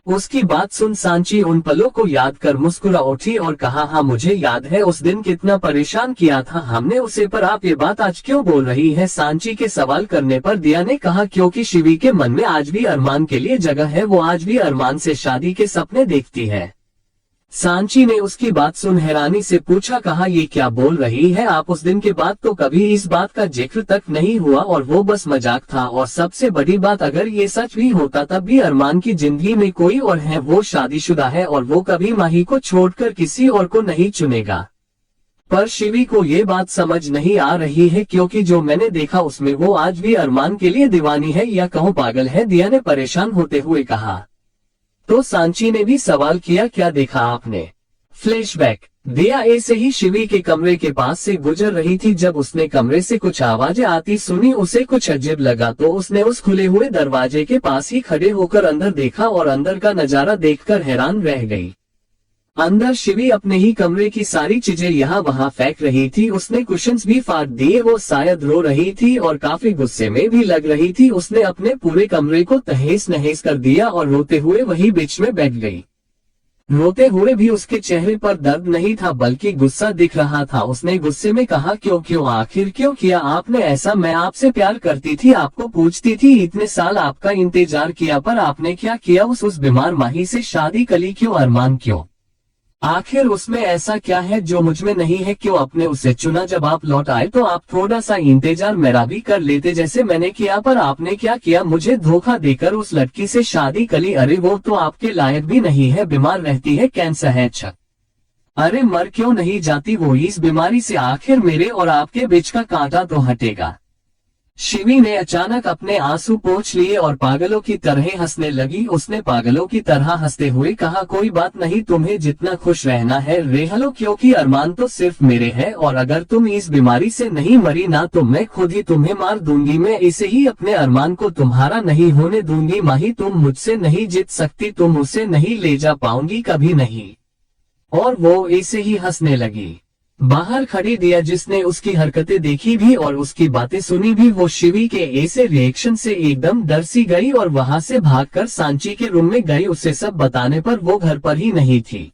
उसकी बात सुन सांची उन पलों को याद कर मुस्कुरा उठी और कहा, हाँ मुझे याद है उस दिन कितना परेशान किया था हमने उसे, पर आप ये बात आज क्यों बोल रही है? सांची के सवाल करने पर दिया ने कहा, क्योंकि शिवी के मन में आज भी अरमान के लिए जगह है, वो आज भी अरमान से शादी के सपने देखती है। सांची ने उसकी बात सुन हैरानी से पूछा, कहा ये क्या बोल रही है आप? उस दिन के बाद तो कभी इस बात का जिक्र तक नहीं हुआ और वो बस मजाक था। और सबसे बड़ी बात, अगर ये सच भी होता तब भी अरमान की जिंदगी में कोई और है, वो शादीशुदा है और वो कभी माही को छोड़कर किसी और को नहीं चुनेगा। पर शिवी को ये बात समझ नहीं आ रही है क्योंकि जो मैंने देखा उसमें वो आज भी अरमान के लिए दीवानी है या कहूँ पागल है। दिया ने परेशान होते हुए कहा। तो सांची ने भी सवाल किया, क्या देखा आपने? फ्लैशबैक। दिया ऐसे ही शिवी के कमरे के पास से गुजर रही थी जब उसने कमरे से कुछ आवाजें आती सुनी। उसे कुछ अजीब लगा तो उसने उस खुले हुए दरवाजे के पास ही खड़े होकर अंदर देखा और अंदर का नजारा देखकर हैरान रह गई। अंदर शिवी अपने ही कमरे की सारी चीजें यहाँ वहाँ फेंक रही थी। उसने कुशन्स भी फाड़ दिए। वो शायद रो रही थी और काफी गुस्से में भी लग रही थी। उसने अपने पूरे कमरे को तहस नहस कर दिया और रोते हुए वही बीच में बैठ गई। रोते हुए भी उसके चेहरे पर दर्द नहीं था बल्कि गुस्सा दिख रहा था। उसने गुस्से में कहा, क्यों आखिर क्यों किया आपने ऐसा? मैं आपसे प्यार करती थी, आपको पूछती थी, इतने साल आपका इंतजार किया, पर आपने क्या किया? उस बीमार माही से शादी कली क्यों? अरमान क्यों? आखिर उसमें ऐसा क्या है जो मुझमें नहीं है? क्यों आपने उसे चुना? जब आप लौट आए तो आप थोड़ा सा इंतजार मेरा भी कर लेते जैसे मैंने किया, पर आपने क्या किया? मुझे धोखा देकर उस लड़की से शादी कली। अरे वो तो आपके लायक भी नहीं है, बीमार रहती है, कैंसर है। अच्छा, अरे मर क्यों नहीं जाती वो इस बीमारी से? आखिर मेरे और आपके बीच का कांटा तो हटेगा। शिवी ने अचानक अपने आंसू पोंछ लिए और पागलों की तरह हंसने लगी। उसने पागलों की तरह हंसते हुए कहा, कोई बात नहीं, तुम्हें जितना खुश रहना है रह लो, क्योंकि अरमान तो सिर्फ मेरे हैं, और अगर तुम इस बीमारी से नहीं मरी ना तो मैं खुद ही तुम्हें मार दूंगी। मैं इसे ही अपने अरमान को तुम्हारा नहीं होने दूंगी। माही, तुम मुझसे नहीं जीत सकती, तुम उसे नहीं ले जा पाऊंगी, कभी नहीं। और वो ऐसे ही हंसने लगी। बाहर खड़ी दिया, जिसने उसकी हरकतें देखी भी और उसकी बातें सुनी भी, वो शिवी के ऐसे रिएक्शन से एकदम डर सी गई और वहां से भागकर सांची के रूम में गई। उसे सब बताने पर वो घर पर ही नहीं थी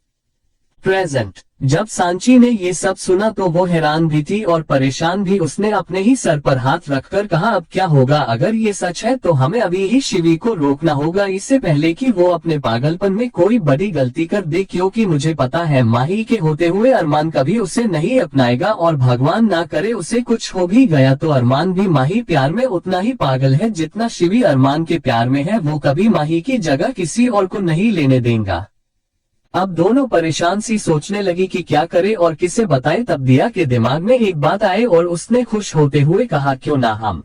प्रेजेंट। जब सांची ने ये सब सुना तो वो हैरान भी थी और परेशान भी। उसने अपने ही सर पर हाथ रखकर कहा, अब क्या होगा? अगर ये सच है तो हमें अभी ही शिवी को रोकना होगा, इससे पहले कि वो अपने पागलपन में कोई बड़ी गलती कर दे, क्योंकि मुझे पता है माही के होते हुए अरमान कभी उसे नहीं अपनाएगा, और भगवान ना करे उसे कुछ हो भी गया तो अरमान भी माही प्यार में उतना ही पागल है जितना शिवी अरमान के प्यार में है। वो कभी माही की जगह किसी और को नहीं लेने देगा। अब दोनों परेशान सी सोचने लगी कि क्या करे और किसे बताए। तब दिया के दिमाग में एक बात आई और उसने खुश होते हुए कहा, क्यों ना हम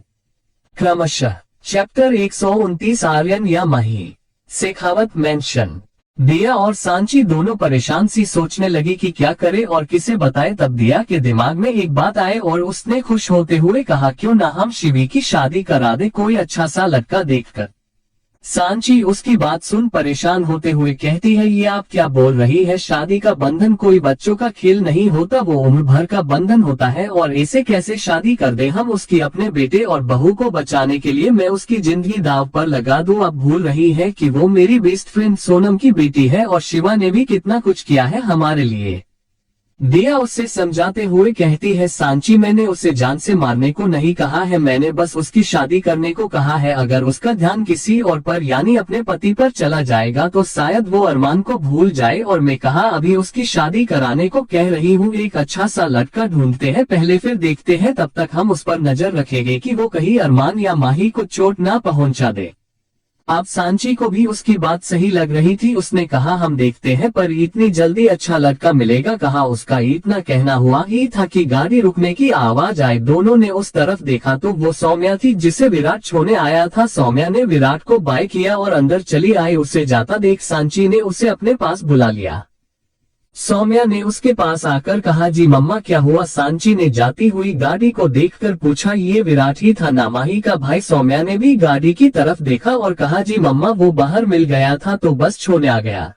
क्रमशः। चैप्टर 129 आर्यन या माही शेखावत मेंशन। दिया और सांची दोनों परेशान सी सोचने लगी कि क्या करे और किसे बताए। तब दिया के दिमाग में एक बात आए और उसने खुश होते हुए कहा, क्यों ना हम शिवी की शादी करा दे, कोई अच्छा सा लड़का देखकर। सांची उसकी बात सुन परेशान होते हुए कहती है, ये आप क्या बोल रही है? शादी का बंधन कोई बच्चों का खेल नहीं होता, वो उम्र भर का बंधन होता है, और ऐसे कैसे शादी कर दे हम उसकी? अपने बेटे और बहू को बचाने के लिए मैं उसकी जिंदगी दांव पर लगा दूं? अब भूल रही है कि वो मेरी बेस्ट फ्रेंड सोनम की बेटी है और शिवा ने भी कितना कुछ किया है हमारे लिए। दिया उसे समझाते हुए कहती है, सांची मैंने उसे जान से मारने को नहीं कहा है, मैंने बस उसकी शादी करने को कहा है। अगर उसका ध्यान किसी और पर यानी अपने पति पर चला जाएगा तो शायद वो अरमान को भूल जाए। और मैं कहा अभी उसकी शादी कराने को कह रही हूँ, एक अच्छा सा लड़का ढूंढते हैं पहले, फिर देखते हैं, तब तक हम उस पर नजर रखेंगे कि वो कहीं अरमान या माही को चोट ना पहुंचा दे। अब सांची को भी उसकी बात सही लग रही थी। उसने कहा, हम देखते हैं, पर इतनी जल्दी अच्छा लड़का मिलेगा कहाँ? उसका इतना कहना हुआ ही था कि गाड़ी रुकने की आवाज आई। दोनों ने उस तरफ देखा तो वो सौम्या थी जिसे विराट छोड़ने आया था। सौम्या ने विराट को बाय किया और अंदर चली आई। उसे जाता देख सांची ने उसे अपने पास बुला लिया। सौम्या ने उसके पास आकर कहा, जी मम्मा क्या हुआ? सांची ने जाती हुई गाड़ी को देखकर पूछा, ये विराट ही था ना, माही का भाई? सौम्या ने भी गाड़ी की तरफ देखा और कहा, जी मम्मा वो बाहर मिल गया था तो बस छोड़ने आ गया।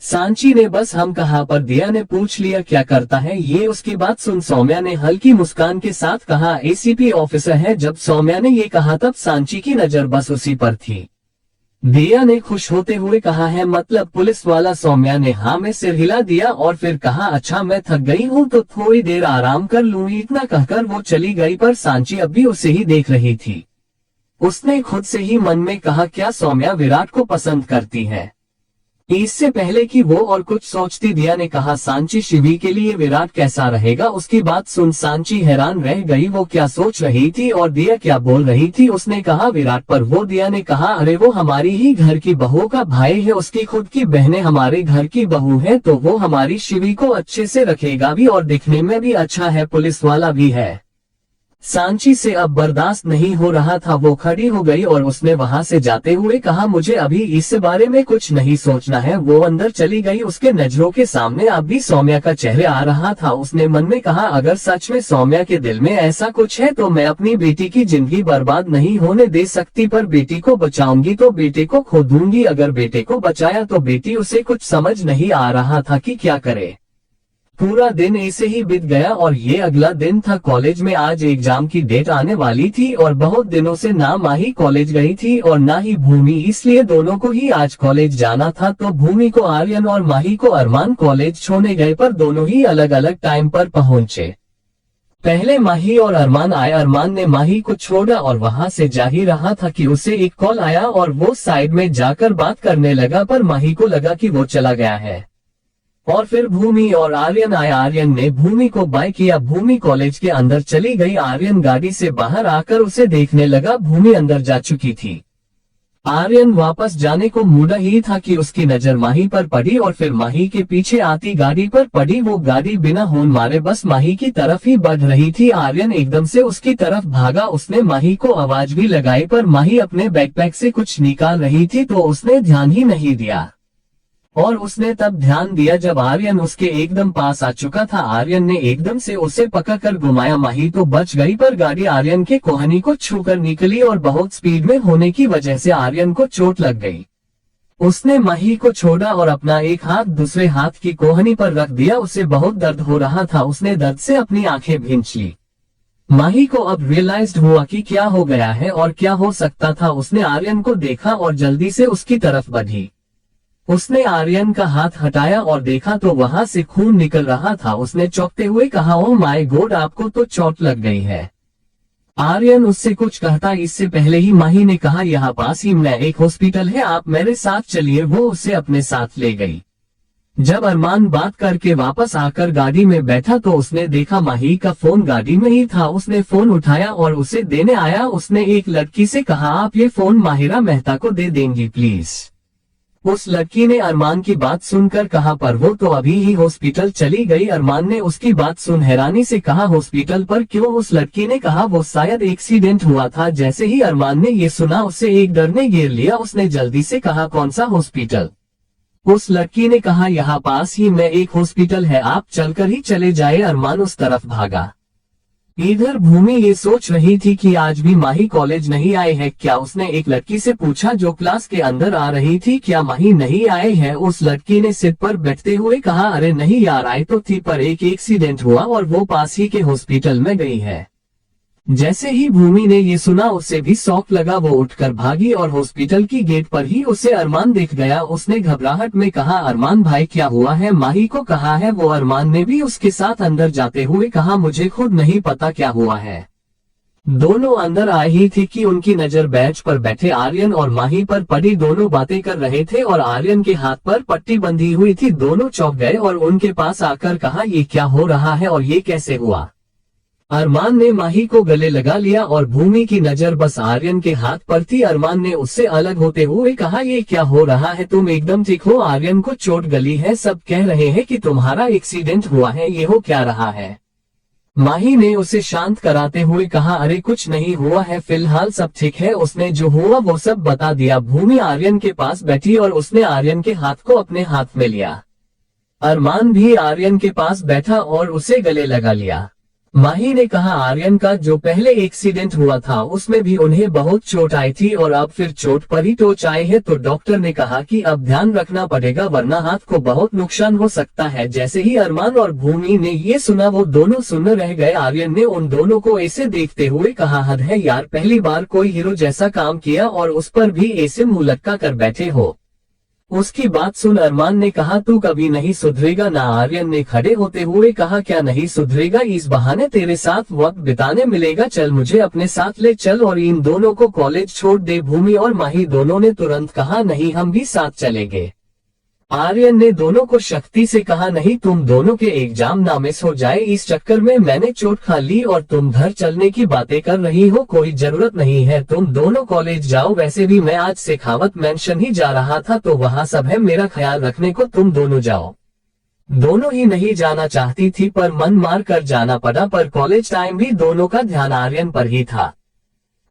सांची ने बस हम कहा, पर दिया ने पूछ लिया क्या करता है ये? उसकी बात सुन सौम्या ने हल्की मुस्कान के साथ कहा, एसीपी ऑफिसर है। जब सौम्या ने ये कहा तब सांची की नजर बस उसी पर थी। दिया ने खुश होते हुए कहा, है मतलब पुलिस वाला? सौम्या ने हाँ में सिर हिला दिया और फिर कहा, अच्छा मैं थक गई हूँ तो थोड़ी देर आराम कर लूँ। इतना कहकर वो चली गई, पर सांची अब भी उसे ही देख रही थी। उसने खुद से ही मन में कहा, क्या सौम्या विराट को पसंद करती है? इससे पहले कि वो और कुछ सोचती दिया ने कहा, सांची शिवी के लिए विराट कैसा रहेगा? उसकी बात सुन सांची हैरान रह गई। वो क्या सोच रही थी और दिया क्या बोल रही थी? उसने कहा विराट, पर वो दिया ने कहा, अरे वो हमारी ही घर की बहू का भाई है, उसकी खुद की बहनें हमारे घर की बहू है, तो वो हमारी शिवी को अच्छे से रखेगा भी और दिखने में भी अच्छा है, पुलिस वाला भी है। सांची से अब बर्दाश्त नहीं हो रहा था, वो खड़ी हो गई और उसने वहां से जाते हुए कहा मुझे अभी इस बारे में कुछ नहीं सोचना है। वो अंदर चली गई। उसके नजरों के सामने अब भी सौम्या का चेहरा आ रहा था। उसने मन में कहा अगर सच में सौम्या के दिल में ऐसा कुछ है तो मैं अपनी बेटी की जिंदगी बर्बाद नहीं होने दे सकती, पर बेटी को बचाऊंगी तो बेटे को खो दूंगी। अगर बेटे को बचाया तो बेटी, उसे कुछ समझ नहीं आ रहा था कि क्या करे। पूरा दिन ऐसे ही बीत गया और ये अगला दिन था। कॉलेज में आज एग्जाम की डेट आने वाली थी और बहुत दिनों से ना माही कॉलेज गई थी और ना ही भूमि, इसलिए दोनों को ही आज कॉलेज जाना था। तो भूमि को आर्यन और माही को अरमान कॉलेज छोड़ने गए, पर दोनों ही अलग अलग टाइम पर पहुंचे। पहले माही और अरमान आए। अरमान ने माही को छोड़ा और वहां से जा ही रहा था कि उसे एक कॉल आया और वो साइड में जाकर बात करने लगा, पर माही को लगा कि वो चला गया है। और फिर भूमि और आर्यन आए। आर्यन ने भूमि को बाय किया। भूमि कॉलेज के अंदर चली गई। आर्यन गाड़ी से बाहर आकर उसे देखने लगा। भूमि अंदर जा चुकी थी। आर्यन वापस जाने को मुड़ा ही था कि उसकी नजर माही पर पड़ी और फिर माही के पीछे आती गाड़ी पर पड़ी। वो गाड़ी बिना हॉर्न मारे बस माही की तरफ ही बढ़ रही थी। आर्यन एकदम से उसकी तरफ भागा। उसने माही को आवाज भी लगाई, पर माही अपने बैकपैक से कुछ निकाल रही थी तो उसने ध्यान ही नहीं दिया। और उसने तब ध्यान दिया जब आर्यन उसके एकदम पास आ चुका था। आर्यन ने एकदम से उसे पकड़कर घुमाया। माही तो बच गई, पर गाड़ी आर्यन के कोहनी को छूकर निकली और बहुत स्पीड में होने की वजह से आर्यन को चोट लग गई। उसने माही को छोड़ा और अपना एक हाथ दूसरे हाथ की कोहनी पर रख दिया। उसे बहुत दर्द हो रहा था। उसने दर्द से अपनी आंखें भींच ली। माही को अब रियलाइज्ड हुआ कि क्या हो गया है और क्या हो सकता था। उसने आर्यन को देखा और जल्दी से उसकी तरफ बढ़ी। उसने आर्यन का हाथ हटाया और देखा तो वहां से खून निकल रहा था। उसने चौंकते हुए कहा ओह माय गॉड, आपको तो चोट लग गई है। आर्यन उससे कुछ कहता इससे पहले ही माही ने कहा यहाँ पास ही में एक हॉस्पिटल है, आप मेरे साथ चलिए। वो उसे अपने साथ ले गई। जब अरमान बात करके वापस आकर गाड़ी में बैठा तो उसने देखा माही का फोन गाड़ी में ही था। उसने फोन उठाया और उसे देने आया। उसने एक लड़की से कहा आप ये फोन माहिरा मेहता को दे देंगी प्लीज। उस लड़की ने अरमान की बात सुनकर कहा पर वो तो अभी ही हॉस्पिटल चली गई। अरमान ने उसकी बात सुन हैरानी से कहा हॉस्पिटल पर क्यों? उस लड़की ने कहा वो शायद एक्सीडेंट हुआ था। जैसे ही अरमान ने ये सुना उसे एक डर ने घेर लिया। उसने जल्दी से कहा कौन सा हॉस्पिटल? उस लड़की ने कहा यहाँ पास ही में एक हॉस्पिटल है, आप चलकर ही चले जाए। अरमान उस तरफ भागा। इधर भूमि ये सोच रही थी कि आज भी माही कॉलेज नहीं आए हैं क्या। उसने एक लड़की से पूछा जो क्लास के अंदर आ रही थी, क्या माही नहीं आए हैं? उस लड़की ने सीट पर बैठते हुए कहा अरे नहीं यार, आए तो थी पर एक एक्सीडेंट हुआ और वो पास ही के हॉस्पिटल में गई है। जैसे ही भूमि ने ये सुना उसे भी शौक लगा। वो उठकर भागी और हॉस्पिटल की गेट पर ही उसे अरमान दिख गया। उसने घबराहट में कहा अरमान भाई क्या हुआ है? माही को कहा है वो? अरमान ने भी उसके साथ अंदर जाते हुए कहा मुझे खुद नहीं पता क्या हुआ है। दोनों अंदर आए ही थी कि उनकी नजर बेंच पर बैठे आर्यन और माही पर पड़ी। दोनों बातें कर रहे थे और आर्यन के हाथ पर पट्टी बंधी हुई थी। दोनों चौंक गए और उनके पास आकर कहा ये क्या हो रहा है और ये कैसे हुआ? अरमान ने माही को गले लगा लिया और भूमि की नजर बस आर्यन के हाथ पर थी। अरमान ने उससे अलग होते हुए कहा ये क्या हो रहा है? तुम एकदम ठीक हो? आर्यन को चोट गली है, सब कह रहे हैं कि तुम्हारा एक्सीडेंट हुआ है, ये हो क्या रहा है? माही ने उसे शांत कराते हुए कहा अरे कुछ नहीं हुआ है, फिलहाल सब ठीक है। उसने जो हुआ वो सब बता दिया। भूमि आर्यन के पास बैठी और उसने आर्यन के हाथ को अपने हाथ में लिया। अरमान भी आर्यन के पास बैठा और उसे गले लगा लिया। माही ने कहा आर्यन का जो पहले एक्सीडेंट हुआ था उसमें भी उन्हें बहुत चोट आई थी और अब फिर चोट पर ही टोच आई है, तो डॉक्टर ने कहा कि अब ध्यान रखना पड़ेगा वरना हाथ को बहुत नुकसान हो सकता है। जैसे ही अरमान और भूमि ने ये सुना वो दोनों सुन रह गए। आर्यन ने उन दोनों को ऐसे देखते हुए कहा हद है यार, पहली बार कोई हीरो जैसा काम किया और उस पर भी ऐसे मुंह लटका कर बैठे हो। उसकी बात सुन अरमान ने कहा तू कभी नहीं सुधरेगा ना। आर्यन ने खड़े होते हुए कहा क्या नहीं सुधरेगा? इस बहाने तेरे साथ वक्त बिताने मिलेगा, चल मुझे अपने साथ ले चल और इन दोनों को कॉलेज छोड़ दे। भूमि और माही दोनों ने तुरंत कहा नहीं हम भी साथ चलेंगे। आर्यन ने दोनों को शक्ति से कहा नहीं, तुम दोनों के एग्जाम ना मिस हो जाए, इस चक्कर में मैंने चोट खा ली और तुम घर चलने की बातें कर रही हो, कोई जरूरत नहीं है, तुम दोनों कॉलेज जाओ। वैसे भी मैं आज शेखावत मेंशन ही जा रहा था तो वहाँ सब है, मेरा ख्याल रखने को, तुम दोनों जाओ। दोनों ही नहीं जाना चाहती थी पर मन मार कर जाना पड़ा, पर कॉलेज टाइम भी दोनों का ध्यान आर्यन पर ही था।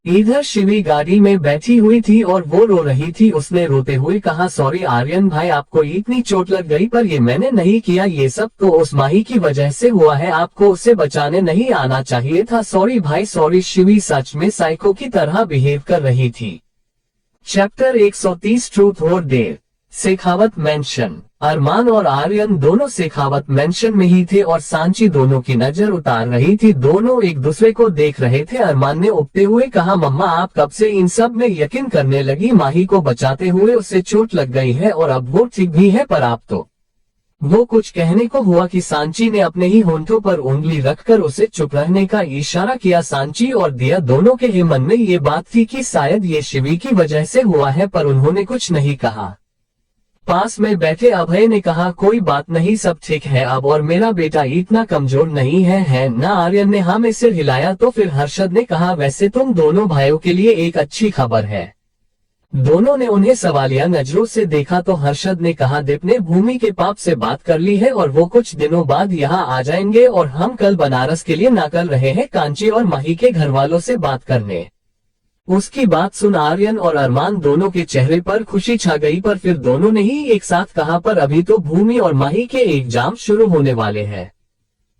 इधर शिवी गाड़ी में बैठी हुई थी और वो रो रही थी। उसने रोते हुए कहा, सॉरी आर्यन भाई, आपको इतनी चोट लग गई पर ये मैंने नहीं किया, ये सब तो उस माही की वजह से हुआ है, आपको उसे बचाने नहीं आना चाहिए था, सॉरी भाई सॉरी। शिवी सच में साइको की तरह बिहेव कर रही थी। चैप्टर 130 ट्रूथ और डेयर। शेखावत मेंशन। अरमान और आर्यन दोनों शेखावत मेंशन में ही थे और सांची दोनों की नजर उतार रही थी। दोनों एक दूसरे को देख रहे थे। अरमान ने उगते हुए कहा, मम्मा आप कब से इन सब में यकीन करने लगी? माही को बचाते हुए उसे चोट लग गई है और अब वो ठीक भी है, पर आप तो। वो कुछ कहने को हुआ कि सांची ने अपने ही होंठों पर उंगली रखकर उसे चुप रहने का इशारा किया। सांची और दिया दोनों के ही मन में ये बात थी कि शायद ये शिवी की वजह से हुआ है, पर उन्होंने कुछ नहीं कहा। पास में बैठे अभय ने कहा, कोई बात नहीं, सब ठीक है अब, और मेरा बेटा इतना कमजोर नहीं है ना? आर्यन ने हाँ में सिर हिलाया। तो फिर हर्षद ने कहा, वैसे तुम दोनों भाइयों के लिए एक अच्छी खबर है। दोनों ने उन्हें सवालिया नजरों से देखा तो हर्षद ने कहा, दीप ने भूमि के पाप से बात कर ली है और वो कुछ दिनों बाद यहाँ आ जाएंगे और हम कल बनारस के लिए निकल रहे हैं कांची और माही के घर वालों से बात करने। उसकी बात सुन आर्यन और अरमान दोनों के चेहरे पर खुशी छा गई, पर फिर दोनों ने ही एक साथ कहा, पर अभी तो भूमि और माही के एग्जाम शुरू होने वाले हैं।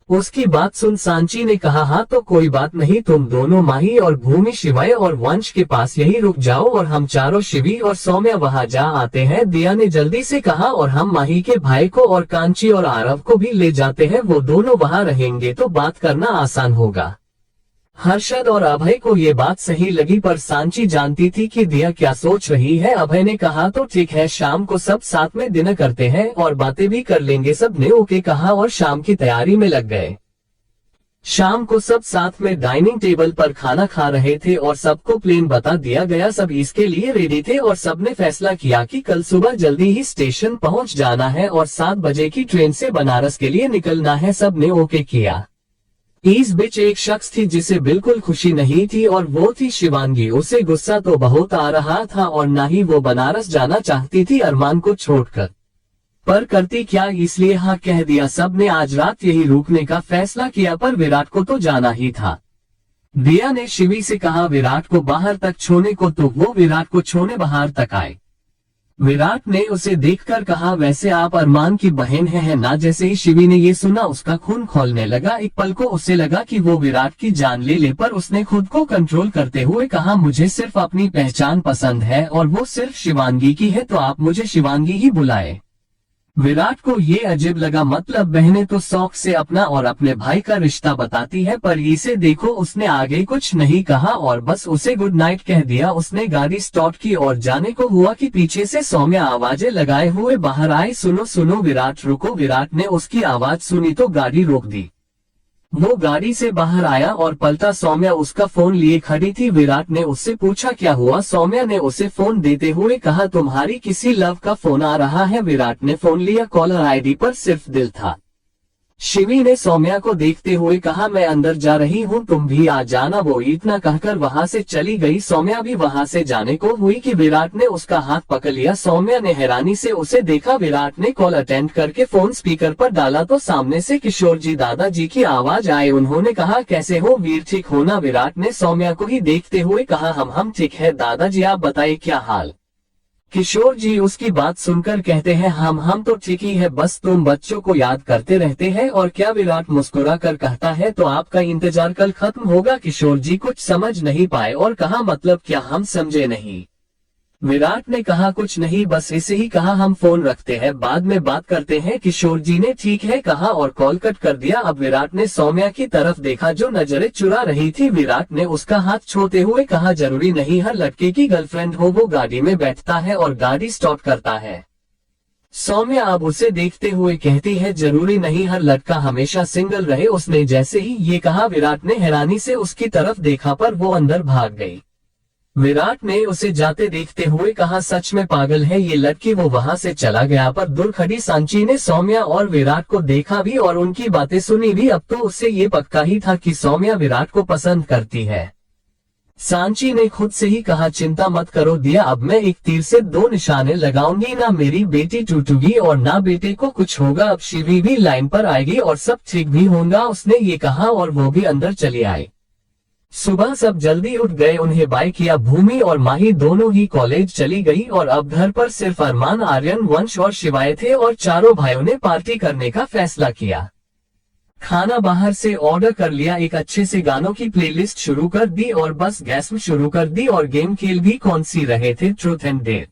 उसकी बात सुन सांची ने कहा, हाँ तो कोई बात नहीं, तुम दोनों माही और भूमि शिवाय और वंश के पास यही रुक जाओ और हम चारों शिवी और सौम्या वहाँ जा आते हैं। दिया ने जल्दी से कहा, और हम माही के भाई को और कांची और आरव को भी ले जाते हैं, वो दोनों वहाँ रहेंगे तो बात करना आसान होगा। हर्षद और अभय को ये बात सही लगी, पर सांची जानती थी कि दिया क्या सोच रही है। अभय ने कहा, तो ठीक है, शाम को सब साथ में डिनर करते हैं और बातें भी कर लेंगे। सब ने ओके कहा और शाम की तैयारी में लग गए। शाम को सब साथ में डाइनिंग टेबल पर खाना खा रहे थे और सबको प्लान बता दिया गया। सब इसके लिए रेडी थे और सबने फैसला किया कि कल सुबह जल्दी ही स्टेशन पहुंच जाना है और 7 बजे की ट्रेन से बनारस के लिए निकलना है। सबने ओके किया। इस बीच एक शख्स थी जिसे बिल्कुल खुशी नहीं थी और वो थी शिवांगी। उसे गुस्सा तो बहुत आ रहा था और ना ही वो बनारस जाना चाहती थी अरमान को छोड़कर, पर करती क्या, इसलिए हाँ कह दिया। सबने आज रात यही रुकने का फैसला किया, पर विराट को तो जाना ही था। दिया ने शिवी से कहा विराट को बाहर तक छोड़ने को, तो वो विराट को छोड़ने बाहर तक आए। विराट ने उसे देखकर कहा, वैसे आप अरमान की बहन है ना? जैसे ही शिवी ने ये सुना उसका खून खौलने लगा। एक पल को उसे लगा कि वो विराट की जान ले ले, पर उसने खुद को कंट्रोल करते हुए कहा, मुझे सिर्फ अपनी पहचान पसंद है और वो सिर्फ शिवांगी की है, तो आप मुझे शिवांगी ही बुलाए। विराट को ये अजीब लगा, मतलब बहनें तो शौक से अपना और अपने भाई का रिश्ता बताती है, पर इसे देखो। उसने आगे कुछ नहीं कहा और बस उसे गुड नाइट कह दिया। उसने गाड़ी स्टार्ट की और जाने को हुआ कि पीछे से सौम्या आवाजें लगाए हुए बाहर आई, सुनो सुनो विराट रुको। विराट ने उसकी आवाज सुनी तो गाड़ी रोक दी। वो गाड़ी से बाहर आया और पलटा। सौम्या उसका फोन लिए खड़ी थी। विराट ने उससे पूछा क्या हुआ? सौम्या ने उसे फोन देते हुए कहा, तुम्हारी किसी लव का फोन आ रहा है। विराट ने फोन लिया, कॉलर आईडी पर सिर्फ दिल था। शिवी ने सौम्या को देखते हुए कहा, मैं अंदर जा रही हूँ, तुम भी आ जाना। वो इतना कहकर वहाँ से चली गई। सौम्या भी वहाँ से जाने को हुई कि विराट ने उसका हाथ पकड़ लिया। सौम्या ने हैरानी से उसे देखा। विराट ने कॉल अटेंड करके फोन स्पीकर पर डाला तो सामने से किशोर जी दादाजी की आवाज आई। उन्होंने कहा, कैसे हो वीर, ठीक हो ना? विराट ने सौम्या को ही देखते हुए कहा, हम ठीक है दादाजी, आप बताइए क्या हाल? किशोर जी उसकी बात सुनकर कहते हैं, हम तो ठीक ही है, बस तुम बच्चों को याद करते रहते हैं और क्या? विराट मुस्कुरा कर कहता है, तो आपका इंतजार कल खत्म होगा। किशोर जी कुछ समझ नहीं पाए और कहा, मतलब क्या? हम समझे नहीं। विराट ने कहा, कुछ नहीं, बस ऐसे ही कहा, हम फोन रखते हैं, बाद में बात करते हैं। किशोर जी ने ठीक है कहा और कॉल कट कर दिया। अब विराट ने सौम्या की तरफ देखा जो नजरें चुरा रही थी। विराट ने उसका हाथ छोड़ते हुए कहा, जरूरी नहीं हर लड़के की गर्लफ्रेंड हो। वो गाड़ी में बैठता है और गाड़ी स्टार्ट करता है। सौम्या अब उसे देखते हुए कहती है, जरूरी नहीं हर लड़का हमेशा सिंगल रहे। उसने जैसे ही ये कहा विराट ने हैरानी से उसकी तरफ देखा, पर वो अंदर भाग गई। विराट ने उसे जाते देखते हुए कहा, सच में पागल है ये लड़की। वो वहां से चला गया, पर दूर खड़ी सांची ने सौम्या और विराट को देखा भी और उनकी बातें सुनी भी। अब तो उससे ये पक्का ही था कि सौम्या विराट को पसंद करती है। सांची ने खुद से ही कहा, चिंता मत करो दिया, अब मैं एक तीर से दो निशाने लगाऊंगी, ना मेरी बेटी टूटूगी और ना बेटे को कुछ होगा। अब शिवी भी लाइन पर आएगी और सब ठीक भी होगा। उसने ये कहा और वो भी अंदर चले आए। सुबह सब जल्दी उठ गए। उन्हें बाय किया। भूमि और माही दोनों ही कॉलेज चली गई और अब घर पर सिर्फ अरमान, आर्यन, वंश और शिवाय थे और चारों भाइयों ने पार्टी करने का फैसला किया। खाना बाहर से ऑर्डर कर लिया, एक अच्छे से गानों की प्लेलिस्ट शुरू कर दी और बस गैस में शुरू कर दी और गेम खेल भी कौन सी रहे थे, ट्रूथ एंड डेयर।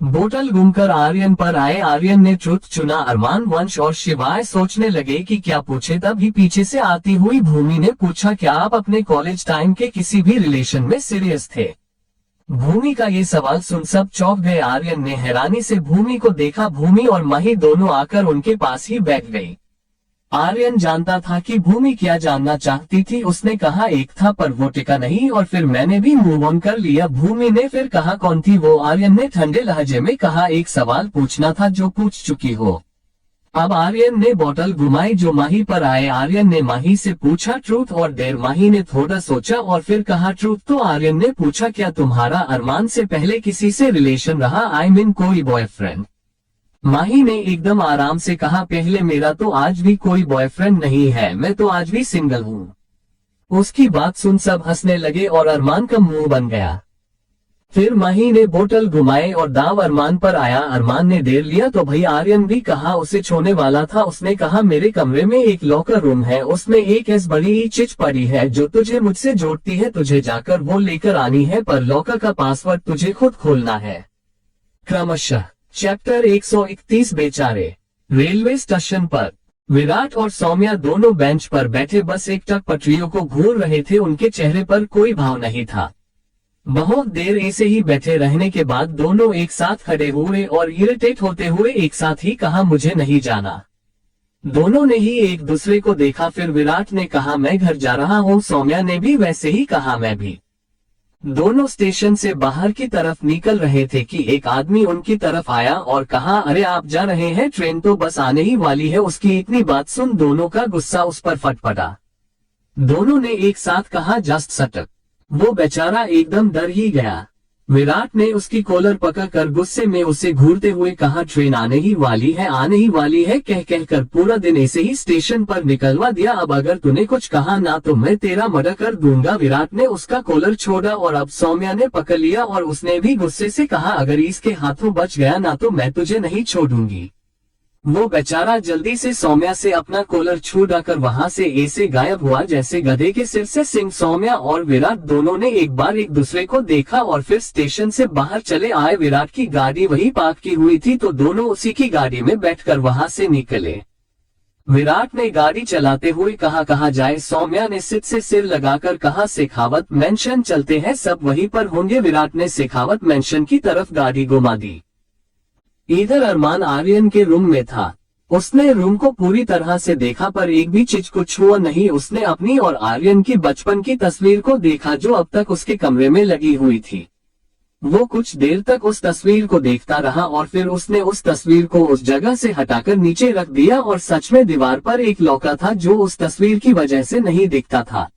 बोतल घूमकर आर्यन पर आए। आर्यन ने ट्रुथ चुना। अरमान, वंश और शिवाय सोचने लगे कि क्या पूछे, तभी पीछे से आती हुई भूमि ने पूछा, क्या आप अपने कॉलेज टाइम के किसी भी रिलेशन में सीरियस थे? भूमि का ये सवाल सुन सब चौंक गए। आर्यन ने हैरानी से भूमि को देखा। भूमि और माही दोनों आकर उनके पास ही बैठ गई। आर्यन जानता था कि भूमि क्या जानना चाहती थी। उसने कहा, एक था पर वो टिका नहीं और फिर मैंने भी मूव ऑन कर लिया। भूमि ने फिर कहा, कौन थी वो? आर्यन ने ठंडे लहजे में कहा, एक सवाल पूछना था जो पूछ चुकी हो। अब आर्यन ने बोतल घुमाई जो माही पर आए। आर्यन ने माही से पूछा, ट्रूथ और डेयर? माही ने थोड़ा सोचा और फिर कहा, ट्रूथ। तो आर्यन ने पूछा, क्या तुम्हारा अरमान से पहले किसी से रिलेशन रहा? आई मीन कोई बॉयफ्रेंड? माही ने एकदम आराम से कहा, पहले मेरा तो आज भी कोई बॉयफ्रेंड नहीं है, मैं तो आज भी सिंगल हूँ। उसकी बात सुन सब हंसने लगे और अरमान का मुंह बन गया। फिर माही ने बोतल घुमाए और दाव अरमान पर आया। अरमान ने डेर लिया तो भाई आर्यन भी कहा उसे छोड़ने वाला था। उसने कहा, मेरे कमरे में एक लॉकर रूम है, उसमें एक ऐसी बड़ी चिच पड़ी है जो तुझे मुझसे जोड़ती है, तुझे जाकर वो लेकर आनी है, पर लॉकर का पासवर्ड तुझे खुद खोलना है। क्रमशः चैप्टर 131। बेचारे। रेलवे स्टेशन पर विराट और सौम्या दोनों बेंच पर बैठे बस एकटक पटरियों को घूर रहे थे। उनके चेहरे पर कोई भाव नहीं था। बहुत देर ऐसे ही बैठे रहने के बाद दोनों एक साथ खड़े हुए और इरिटेट होते हुए एक साथ ही कहा, मुझे नहीं जाना। दोनों ने ही एक दूसरे को देखा। फिर विराट ने कहा, मैं घर जा रहा हूँ। सौम्या ने भी वैसे ही कहा, मैं भी। दोनों स्टेशन से बाहर की तरफ निकल रहे थे कि एक आदमी उनकी तरफ आया और कहा, अरे आप जा रहे हैं? ट्रेन तो बस आने ही वाली है। उसकी इतनी बात सुन दोनों का गुस्सा उस पर फटफटा। दोनों ने एक साथ कहा, जस्ट सटक। वो बेचारा एकदम डर ही गया। विराट ने उसकी कॉलर पकड़कर गुस्से में उसे घूरते हुए कहा, ट्रेन आने ही वाली है, आने ही वाली है कह कहकर पूरा दिन ऐसे ही स्टेशन पर निकलवा दिया। अब अगर तूने कुछ कहा ना तो मैं तेरा मर्डर कर दूंगा। विराट ने उसका कॉलर छोड़ा और अब सौम्या ने पकड़ लिया और उसने भी गुस्से से कहा, अगर इसके हाथों बच गया ना तो मैं तुझे नहीं छोड़ूंगी। वो बेचारा जल्दी से सौम्या से अपना कॉलर छुड़ाकर वहां से ऐसे गायब हुआ जैसे गधे के सिर से सिंह। सौम्या और विराट दोनों ने एक बार एक दूसरे को देखा और फिर स्टेशन से बाहर चले आए। विराट की गाड़ी वहीं पार्क की हुई थी तो दोनों उसी की गाड़ी में बैठकर वहां से निकले। विराट ने गाड़ी चलाते हुए कहा, कहाँ जाए? सौम्या ने सिर से सिर लगाकर कहा, शेखावत मेंशन चलते हैं, सब वहीं पर होंगे। विराट ने शेखावत मेंशन की तरफ गाड़ी घुमा दी। इधर अरमान आर्यन के रूम में था। उसने रूम को पूरी तरह से देखा पर एक भी चीज को छुआ नहीं। उसने अपनी और आर्यन की बचपन की तस्वीर को देखा जो अब तक उसके कमरे में लगी हुई थी। वो कुछ देर तक उस तस्वीर को देखता रहा और फिर उसने उस तस्वीर को उस जगह से हटाकर नीचे रख दिया और सच में दीवार पर एक लॉकर था जो उस तस्वीर की वजह से नहीं दिखता था।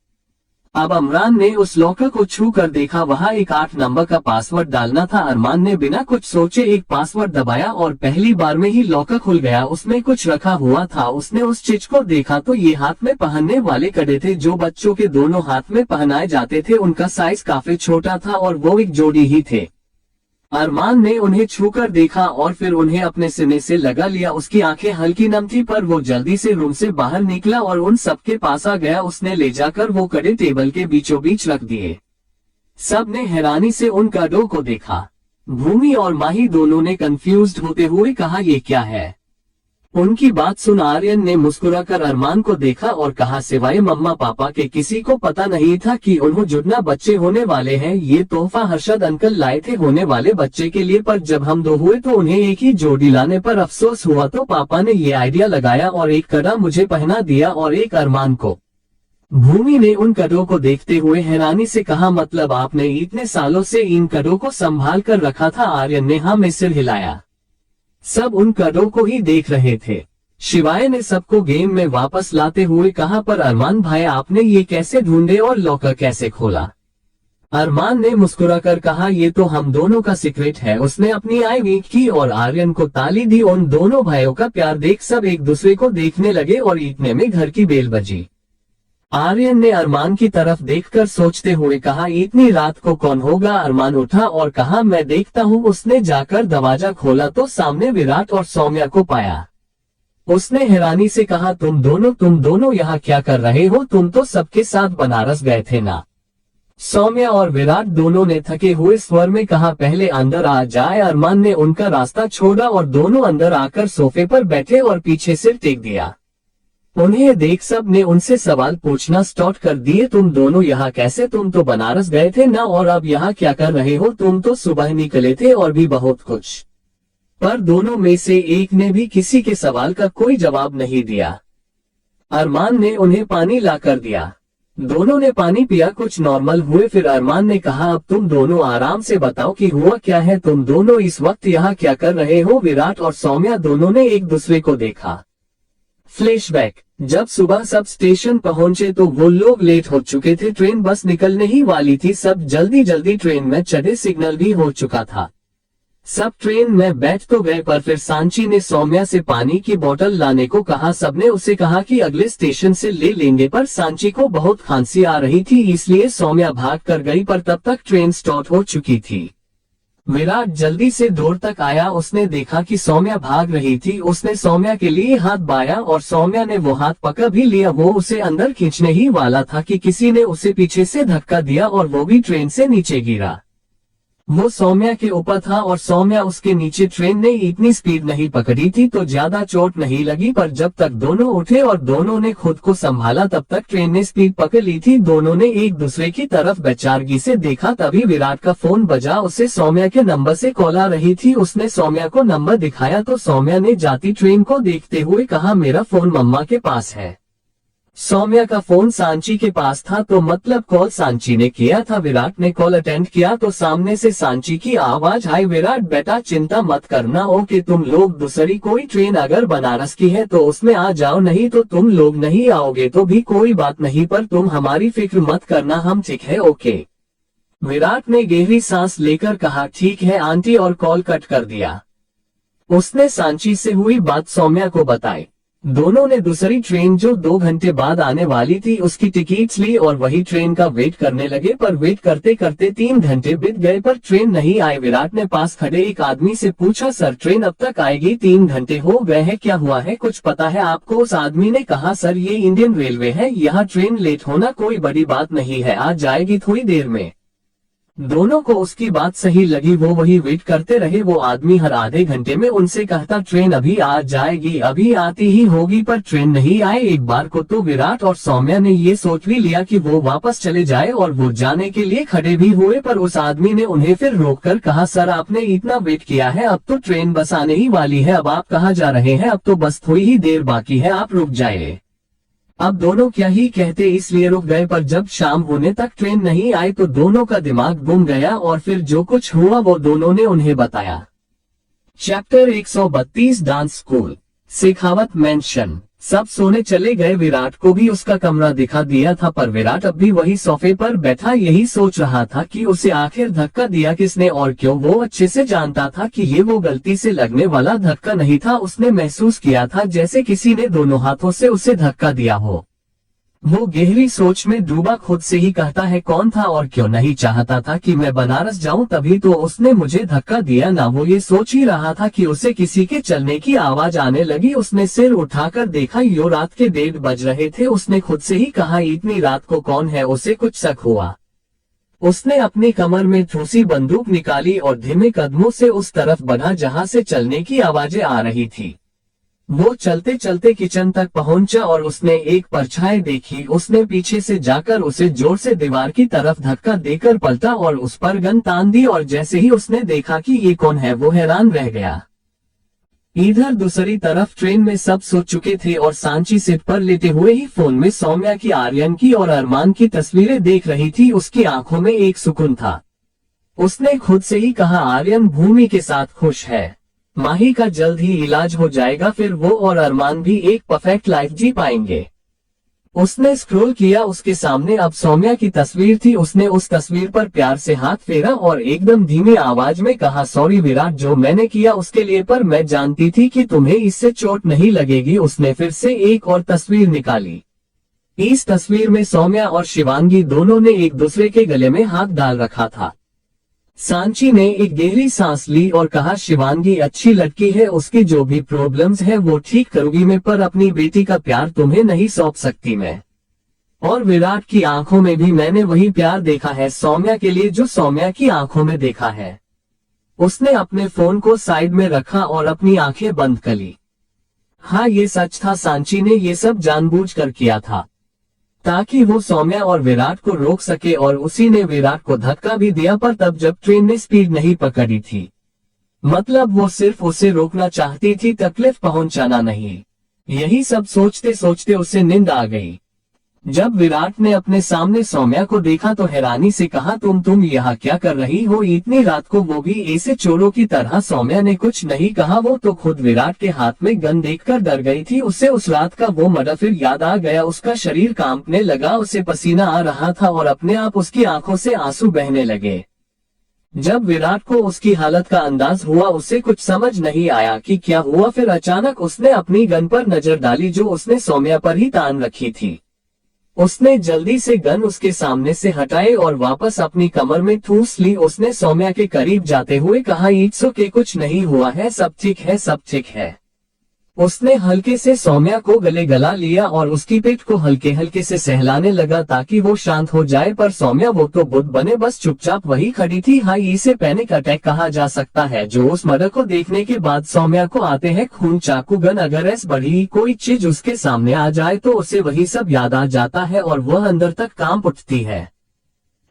अब अमरान ने उस लॉकर को छू कर देखा, वहां एक 8 नंबर का पासवर्ड डालना था। अरमान ने बिना कुछ सोचे एक पासवर्ड दबाया और पहली बार में ही लॉकर खुल गया। उसमें कुछ रखा हुआ था। उसने उस चीज को देखा तो ये हाथ में पहनने वाले कड़े थे जो बच्चों के दोनों हाथ में पहनाए जाते थे। उनका साइज काफी छोटा था और वो एक जोड़ी ही थे। अरमान ने उन्हें छूकर देखा और फिर उन्हें अपने सीने से लगा लिया। उसकी आंखें हल्की नम थी पर वो जल्दी से रूम से बाहर निकला और उन सबके पास आ गया। उसने ले जाकर वो कड़े टेबल के बीचों बीच रख दिए। सब ने हैरानी से उन कड़ों को देखा। भूमि और माही दोनों ने कंफ्यूज्ड होते हुए कहा, ये क्या है? उनकी बात सुन आर्यन ने मुस्कुराकर अरमान को देखा और कहा, सिवाय मम्मा पापा के किसी को पता नहीं था कि उन्हें जुड़ना बच्चे होने वाले हैं। ये तोहफा हर्षद अंकल लाए थे होने वाले बच्चे के लिए, पर जब हम 2 हुए तो उन्हें एक ही जोड़ी लाने पर अफसोस हुआ तो पापा ने ये आइडिया लगाया और एक कड़ा मुझे पहना दिया और एक अरमान को। भूमि ने उन कड़ों को देखते हुए हैरानी से कहा, मतलब आपने इतने सालों से इन कड़ों को संभाल कर रखा था? आर्यन ने हाँ में सिर हिलाया। सब उन कड़ों को ही देख रहे थे। शिवाय ने सबको गेम में वापस लाते हुए कहा, पर अरमान भाई आपने ये कैसे ढूंढे और लॉकर कैसे खोला? अरमान ने मुस्कुराकर कहा, ये तो हम दोनों का सीक्रेट है। उसने अपनी आई वीक की और आर्यन को ताली दी। उन दोनों भाइयों का प्यार देख सब एक दूसरे को देखने लगे और इतने में घर की बेल बजी। आर्यन ने अरमान की तरफ देखकर सोचते हुए कहा, इतनी रात को कौन होगा। अरमान उठा और कहा, मैं देखता हूँ। उसने जाकर दरवाजा खोला तो सामने विराट और सौम्या को पाया। उसने हैरानी से कहा, तुम दोनों यहाँ क्या कर रहे हो? तुम तो सबके साथ बनारस गए थे ना? सौम्या और विराट दोनों ने थके हुए स्वर में कहा, पहले अंदर आ जाए। अरमान ने उनका रास्ता छोड़ा और दोनों अंदर आकर सोफे पर बैठे और पीछे सिर टेक दिया। उन्हें देख सब ने उनसे सवाल पूछना स्टार्ट कर दिए। तुम दोनों यहाँ कैसे? तुम तो बनारस गए थे ना, और अब यहाँ क्या कर रहे हो? तुम तो सुबह निकले थे और भी बहुत कुछ। पर दोनों में से एक ने भी किसी के सवाल का कोई जवाब नहीं दिया। अरमान ने उन्हें पानी लाकर दिया। दोनों ने पानी पिया, कुछ नॉर्मल हुए। फिर अरमान ने कहा, अब तुम दोनों आराम से बताओ कि हुआ क्या है? तुम दोनों इस वक्त यहाँ क्या कर रहे हो? विराट और सौम्या दोनों ने एक दूसरे को देखा। फ्लैशबैक। जब सुबह सब स्टेशन पहुंचे तो वो लोग लेट हो चुके थे। ट्रेन बस निकलने ही वाली थी। सब जल्दी जल्दी ट्रेन में चढ़े। सिग्नल भी हो चुका था। सब ट्रेन में बैठ तो गए, पर फिर सांची ने सौम्या से पानी की बोतल लाने को कहा। सबने उसे कहा कि अगले स्टेशन से ले लेंगे, पर सांची को बहुत खांसी आ रही थी, इसलिए सौम्या भाग कर गई। पर तब तक ट्रेन स्टार्ट हो चुकी थी। विराट जल्दी से डोर तक आया। उसने देखा कि सौम्या भाग रही थी। उसने सौम्या के लिए हाथ बाया और सौम्या ने वो हाथ पकड़ भी लिया। वो उसे अंदर खींचने ही वाला था कि किसी ने उसे पीछे से धक्का दिया और वो भी ट्रेन से नीचे गिरा। वो सौम्या के ऊपर था और सौम्या उसके नीचे। ट्रेन ने इतनी स्पीड नहीं पकड़ी थी तो ज्यादा चोट नहीं लगी, पर जब तक दोनों उठे और दोनों ने खुद को संभाला तब तक ट्रेन ने स्पीड पकड़ ली थी। दोनों ने एक दूसरे की तरफ बेचारगी से देखा। तभी विराट का फोन बजा। उसे सौम्या के नंबर से कॉल आ रही थी। उसने सौम्या को नंबर दिखाया तो सौम्या ने जाती ट्रेन को देखते हुए कहा, मेरा फोन मम्मा के पास है। सौम्या का फोन सांची के पास था, तो मतलब कॉल सांची ने किया था। विराट ने कॉल अटेंड किया तो सामने से सांची की आवाज आई, विराट बेटा चिंता मत करना। ओके, तुम लोग दूसरी कोई ट्रेन अगर बनारस की है तो उसमें आ जाओ, नहीं तो तुम लोग नहीं आओगे तो भी कोई बात नहीं, पर तुम हमारी फिक्र मत करना, हम ठीक है। ओके, विराट ने गहरी सांस लेकर कहा, ठीक है आंटी, और कॉल कट कर दिया। उसने सांची से हुई बात सौम्या को बताई। दोनों ने दूसरी ट्रेन जो 2 घंटे बाद आने वाली थी उसकी टिकट्स ली और वही ट्रेन का वेट करने लगे। पर वेट करते करते 3 घंटे बीत गए पर ट्रेन नहीं आई। विराट ने पास खड़े एक आदमी से पूछा, सर ट्रेन अब तक आएगी? 3 घंटे हो गए हैं, क्या हुआ है, कुछ पता है आपको? उस आदमी ने कहा, सर ये इंडियन रेलवे है, यहाँ ट्रेन लेट होना कोई बड़ी बात नहीं है, आ जाएगी थोड़ी देर में। दोनों को उसकी बात सही लगी। वो वही वेट करते रहे। वो आदमी हर आधे घंटे में उनसे कहता, ट्रेन अभी आ जाएगी, अभी आती ही होगी, पर ट्रेन नहीं आए। एक बार को तो विराट और सौम्या ने ये सोच भी लिया कि वो वापस चले जाए और वो जाने के लिए खड़े भी हुए, पर उस आदमी ने उन्हें फिर रोककर कहा, सर आपने इतना वेट किया है, अब तो ट्रेन बस आने ही वाली है, अब आप कहाँ जा रहे हैं? अब तो बस थोड़ी ही देर बाकी है, आप रुक जाइए। अब दोनों क्या ही कहते, इसलिए रुक गए। पर जब शाम होने तक ट्रेन नहीं आई तो दोनों का दिमाग घूम गया और फिर जो कुछ हुआ वो दोनों ने उन्हें बताया। Chapter 132 dance school, Shekhawat mention. सब सोने चले गए। विराट को भी उसका कमरा दिखा दिया था, पर विराट अब भी वही सोफे पर बैठा यही सोच रहा था कि उसे आखिर धक्का दिया किसने और क्यों। वो अच्छे से जानता था कि ये वो गलती से लगने वाला धक्का नहीं था। उसने महसूस किया था जैसे किसी ने दोनों हाथों से उसे धक्का दिया हो। वो गहरी सोच में डूबा, खुद से ही कहता है, कौन था और क्यों नहीं चाहता था कि मैं बनारस जाऊं, तभी तो उसने मुझे धक्का दिया ना। वो ये सोच ही रहा था कि उसे किसी के चलने की आवाज आने लगी। उसने सिर उठाकर देखा, यो रात के 1:30 बज रहे थे। उसने खुद से ही कहा, इतनी रात को कौन है? उसे कुछ शक हुआ। उसने अपनी कमर में ठूसी बंदूक निकाली और धीमे कदमों से उस तरफ बढ़ा जहां से चलने की आवाजें आ रही थी। वो चलते चलते किचन तक पहुंचा और उसने एक परछाई देखी। उसने पीछे से जाकर उसे जोर से दीवार की तरफ धक्का देकर पलटा और उस पर गन तान दी, और जैसे ही उसने देखा कि ये कौन है वो हैरान रह गया। इधर दूसरी तरफ ट्रेन में सब सो चुके थे और सांची सीट पर लेटे हुए ही फोन में सौम्या की, आर्यन की और अरमान की तस्वीरें देख रही थी। उसकी आंखों में एक सुकून था। उसने खुद से ही कहा, आर्यन भूमि के साथ खुश है, माही का जल्द ही इलाज हो जाएगा, फिर वो और अरमान भी एक परफेक्ट लाइफ जी पाएंगे। उसने स्क्रॉल किया, उसके सामने अब सौम्या की तस्वीर थी। उसने उस तस्वीर पर प्यार से हाथ फेरा और एकदम धीमी आवाज में कहा, सॉरी विराट, जो मैंने किया उसके लिए, पर मैं जानती थी कि तुम्हें इससे चोट नहीं लगेगी। उसने फिर से एक और तस्वीर निकाली। इस तस्वीर में सौम्या और शिवांगी दोनों ने एक दूसरे के गले में हाथ डाल रखा था। सांची ने एक गहरी सांस ली और कहा, शिवांगी अच्छी लड़की है, उसकी जो भी प्रॉब्लम्स है वो ठीक करूंगी मैं, पर अपनी बेटी का प्यार तुम्हें नहीं सौंप सकती मैं। और विराट की आंखों में भी मैंने वही प्यार देखा है सौम्या के लिए जो सौम्या की आंखों में देखा है। उसने अपने फोन को साइड में रखा और अपनी आंखें बंद कर ली। हाँ, ये सच था, सांची ने ये सब जानबूझकर किया था ताकि वो सौम्या और विराट को रोक सके, और उसी ने विराट को धक्का भी दिया, पर तब जब ट्रेन ने स्पीड नहीं पकड़ी थी। मतलब वो सिर्फ उसे रोकना चाहती थी, तकलीफ पहुंचाना नहीं। यही सब सोचते सोचते उसे नींद आ गई। जब विराट ने अपने सामने सौम्या को देखा तो हैरानी से कहा, तुम यहाँ क्या कर रही हो इतनी रात को, वो भी ऐसे चोरों की तरह। सौम्या ने कुछ नहीं कहा, वो तो खुद विराट के हाथ में गन देखकर डर गई थी। उसे उस रात का वो मर्डर फिर याद आ गया। उसका शरीर कांपने लगा, उसे पसीना आ रहा था और अपने आप उसकी आंखों से आंसू बहने लगे। जब विराट को उसकी हालत का अंदाज हुआ, उसे कुछ समझ नहीं आया कि क्या हुआ। फिर अचानक उसने अपनी गन पर नजर डाली जो उसने सौम्या पर ही तान रखी थी। उसने जल्दी से गन उसके सामने से हटाए और वापस अपनी कमर में ठूस ली। उसने सौम्या के करीब जाते हुए कहा, इट्स ओके, कुछ नहीं हुआ है, सब ठीक है, सब ठीक है। उसने हल्के से सौम्या को गले गला लिया और उसकी पीठ को हल्के हल्के से सहलाने लगा ताकि वो शांत हो जाए, पर सौम्या वो तो बुद्ध बने बस चुपचाप वही खड़ी थी। हाँ, इसे पैनिक अटैक कहा जा सकता है, जो उस मर्डर को देखने के बाद सौम्या को आते हैं। खून, चाकू, गन, अगर ऐसी बड़ी कोई चीज उसके सामने आ जाए तो उसे वही सब याद आ जाता है और वह अंदर तक कांप उठती है।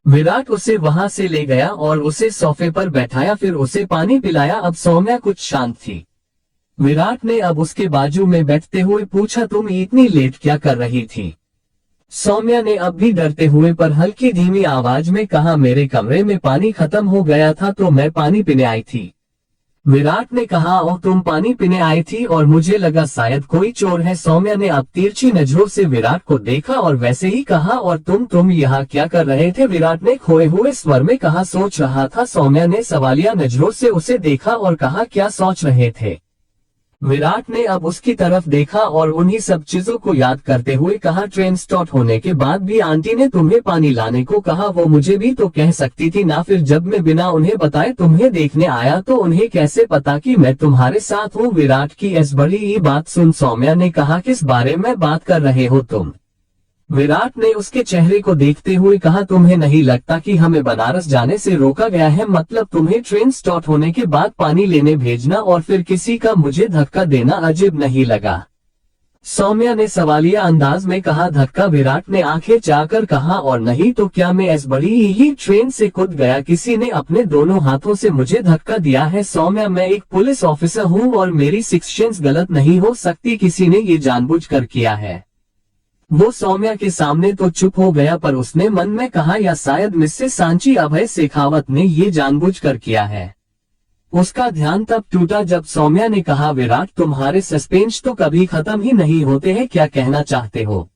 विराट उसे वहां से ले गया और उसे सोफे पर बैठाया, फिर उसे पानी पिलाया। अब सौम्या कुछ शांत थी। विराट ने अब उसके बाजू में बैठते हुए पूछा, तुम इतनी लेट क्या कर रही थी? सौम्या ने अब भी डरते हुए पर हल्की धीमी आवाज में कहा, मेरे कमरे में पानी खत्म हो गया था तो मैं पानी पीने आई थी। विराट ने कहा, ओह, तुम पानी पीने आई थी और मुझे लगा शायद कोई चोर है। सौम्या ने अब तिरछी नजरों से विराट को देखा और वैसे ही कहा, और तुम यहाँ क्या कर रहे थे? विराट ने खोए हुए स्वर में कहा, सोच रहा था। सौम्या ने सवालिया नजरों से उसे देखा और कहा, क्या सोच रहे थे? विराट ने अब उसकी तरफ देखा और उन्हीं सब चीजों को याद करते हुए कहा, ट्रेन स्टॉप होने के बाद भी आंटी ने तुम्हें पानी लाने को कहा, वो मुझे भी तो कह सकती थी ना। फिर जब मैं बिना उन्हें बताए तुम्हें देखने आया तो उन्हें कैसे पता कि मैं तुम्हारे साथ हूँ? विराट की इस बड़ी ये बात सुन सौम्या ने कहा, किस बारे में बात कर रहे हो तुम? विराट ने उसके चेहरे को देखते हुए कहा, तुम्हें नहीं लगता कि हमें बनारस जाने से रोका गया है? मतलब तुम्हें ट्रेन स्टॉप होने के बाद पानी लेने भेजना और फिर किसी का मुझे धक्का देना अजीब नहीं लगा? सौम्या ने सवालिया अंदाज में कहा, धक्का? विराट ने आंखें चाकर कहा, और नहीं तो क्या, मैं इस बड़ी ही ट्रेन से कूद गया, किसी ने अपने दोनों हाथों से मुझे धक्का दिया है। सौम्या, मैं एक पुलिस ऑफिसर हूँ और मेरी शिक्षाएं गलत नहीं हो सकती, किसी ने ये जानबूझकर किया है। वो सौम्या के सामने तो चुप हो गया, पर उसने मन में कहा, या शायद मिसेस सांची अभय शेखावत ने ये जानबूझकर किया है। उसका ध्यान तब टूटा जब सौम्या ने कहा, विराट, तुम्हारे सस्पेंस तो कभी खत्म ही नहीं होते हैं, क्या कहना चाहते हो?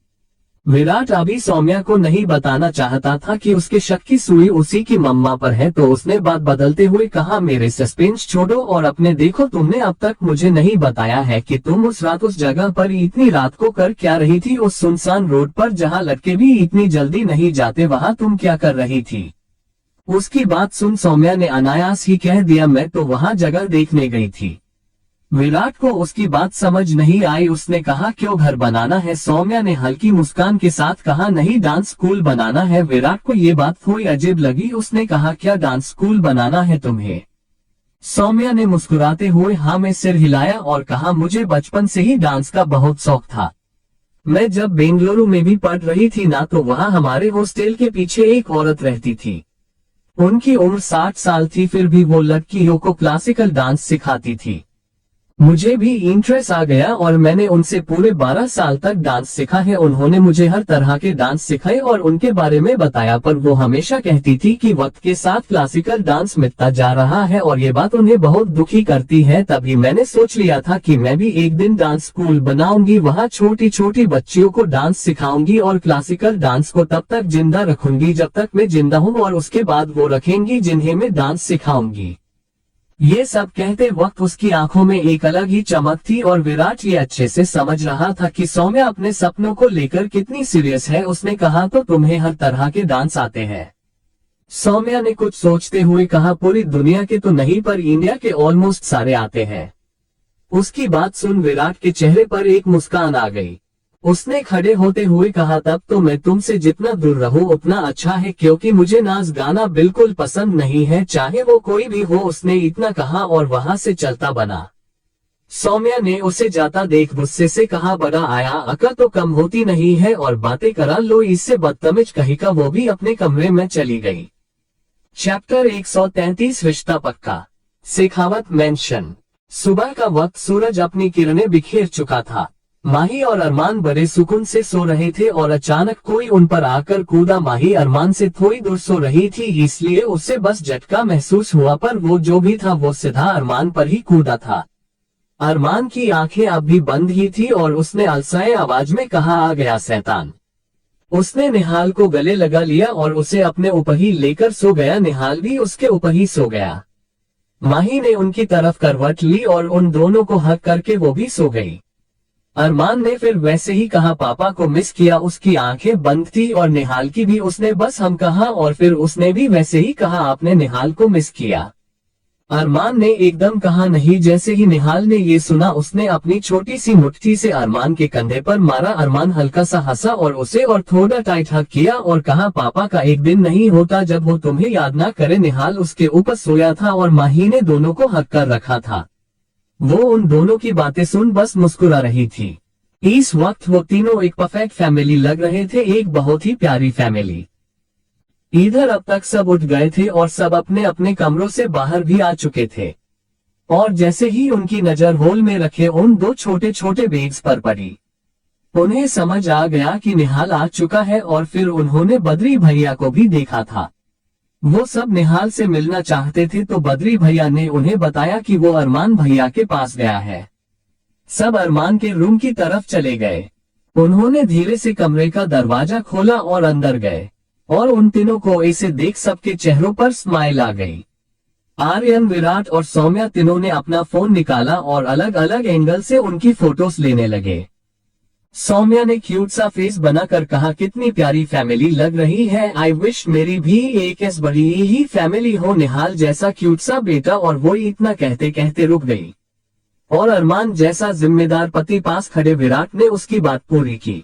विराट अभी सौम्या को नहीं बताना चाहता था कि उसके शक की सुई उसी की मम्मा पर है, तो उसने बात बदलते हुए कहा, मेरे सस्पेंस छोड़ो और अपने देखो। तुमने अब तक मुझे नहीं बताया है कि तुम उस रात उस जगह पर इतनी रात को कर क्या रही थी? उस सुनसान रोड पर जहां लड़के भी इतनी जल्दी नहीं जाते, वहां तुम क्या कर रही थी? उसकी बात सुन सौम्या ने अनायास ही कह दिया, मैं तो वहां जगह देखने गई थी। विराट को उसकी बात समझ नहीं आई। उसने कहा, क्यों घर बनाना है? सौम्या ने हल्की मुस्कान के साथ कहा, नहीं, डांस स्कूल बनाना है। विराट को ये बात थोड़ी अजीब लगी। उसने कहा, क्या डांस स्कूल बनाना है तुम्हें? सौम्या ने मुस्कुराते हुए हाँ में सिर हिलाया और कहा, मुझे बचपन से ही डांस का बहुत शौक था। मैं जब बेंगलुरु में भी पढ़ रही थी ना, तो वहाँ हमारे हॉस्टल के पीछे एक औरत रहती थी। उनकी उम्र 60 साल थी, फिर भी वो लड़कियों को क्लासिकल डांस सिखाती थी। मुझे भी इंटरेस्ट आ गया और मैंने उनसे पूरे 12 साल तक डांस सीखा है। उन्होंने मुझे हर तरह के डांस सिखाए और उनके बारे में बताया, पर वो हमेशा कहती थी कि वक्त के साथ क्लासिकल डांस मिटता जा रहा है और ये बात उन्हें बहुत दुखी करती है। तभी मैंने सोच लिया था कि मैं भी एक दिन डांस स्कूल बनाऊंगी, वहाँ छोटी छोटी बच्चियों को डांस सिखाऊंगी और क्लासिकल डांस को तब तक जिंदा रखूंगी जब तक मैं जिंदा हूँ, और उसके बाद वो रखेंगी जिन्हें मैं डांस सिखाऊंगी। ये सब कहते वक्त उसकी आंखों में एक अलग ही चमक थी और विराट ये अच्छे से समझ रहा था कि सौम्या अपने सपनों को लेकर कितनी सीरियस है। उसने कहा, तो तुम्हें हर तरह के डांस आते हैं? सौम्या ने कुछ सोचते हुए कहा, पूरी दुनिया के तो नहीं पर इंडिया के ऑलमोस्ट सारे आते हैं। उसकी बात सुन विराट के चेहरे पर एक मुस्कान आ गई। उसने खड़े होते हुए कहा, तब तो मैं तुमसे जितना दूर रहूं उतना अच्छा है, क्योंकि मुझे नाच गाना बिल्कुल पसंद नहीं है, चाहे वो कोई भी हो। उसने इतना कहा और वहां से चलता बना। सौम्या ने उसे जाता देख गुस्से से कहा, बड़ा आया, अकल तो कम होती नहीं है और बातें करा लो इससे, बदतमीज कहीं का। वो भी अपने कमरे में चली गई। चैप्टर 133 रिश्ता पक्का। शेखावत मेंशन। सुबह का वक्त, सूरज अपनी किरणें बिखेर चुका था। माही और अरमान बड़े सुकून से सो रहे थे और अचानक कोई उन पर आकर कूदा। माही अरमान से थोड़ी दूर सो रही थी, इसलिए उसे बस झटका महसूस हुआ, पर वो जो भी था वो सीधा अरमान पर ही कूदा था। अरमान की आंखें अब भी बंद ही थी और उसने अलसाए आवाज में कहा, आ गया शैतान। उसने निहाल को गले लगा लिया और उसे अपने ऊपर ही लेकर सो गया। निहाल भी उसके ऊपर ही सो गया। माही ने उनकी तरफ करवट ली और उन दोनों को हक करके वो भी सो गई। अरमान ने फिर वैसे ही कहा, पापा को मिस किया। उसकी आंखें बंद थी और निहाल की भी। उसने बस हम कहा और फिर उसने भी वैसे ही कहा, आपने निहाल को मिस किया? अरमान ने एकदम कहा, नहीं। जैसे ही निहाल ने ये सुना उसने अपनी छोटी सी मुट्ठी से अरमान के कंधे पर मारा। अरमान हल्का सा हंसा और उसे और थोड़ा टाइट हक किया और कहा, पापा का एक दिन नहीं होता जब वो तुम्हें याद ना करे। निहाल उसके ऊपर सोया था और माही ने दोनों को हक कर रखा था। वो उन दोनों की बातें सुन बस मुस्कुरा रही थी। इस वक्त वो तीनों एक परफेक्ट फैमिली लग रहे थे, एक बहुत ही प्यारी फैमिली। इधर अब तक सब उठ गए थे और सब अपने अपने कमरों से बाहर भी आ चुके थे, और जैसे ही उनकी नजर हॉल में रखे उन दो छोटे छोटे बैग्स पर पड़ी, उन्हें समझ आ गया कि निहाल आ चुका है। और फिर उन्होंने बद्री भैया को भी देखा था। वो सब निहाल से मिलना चाहते थे, तो बद्री भैया ने उन्हें बताया कि वो अरमान भैया के पास गया है। सब अरमान के रूम की तरफ चले गए। उन्होंने धीरे से कमरे का दरवाजा खोला और अंदर गए, और उन तीनों को ऐसे देख सबके चेहरों पर स्माइल आ गई। आर्यन, विराट और सौम्या तीनों ने अपना फोन निकाला और अलग अलग एंगल से उनकी फोटोज लेने लगे। सौम्या ने क्यूट सा फेस बनाकर कहा, कितनी प्यारी फैमिली लग रही है। आई विश मेरी भी एक ऐसी बड़ी ही फैमिली हो, निहाल जैसा क्यूट सा बेटा। और वो इतना कहते कहते रुक गई, और अरमान जैसा जिम्मेदार पति पास खड़े। विराट ने उसकी बात पूरी की।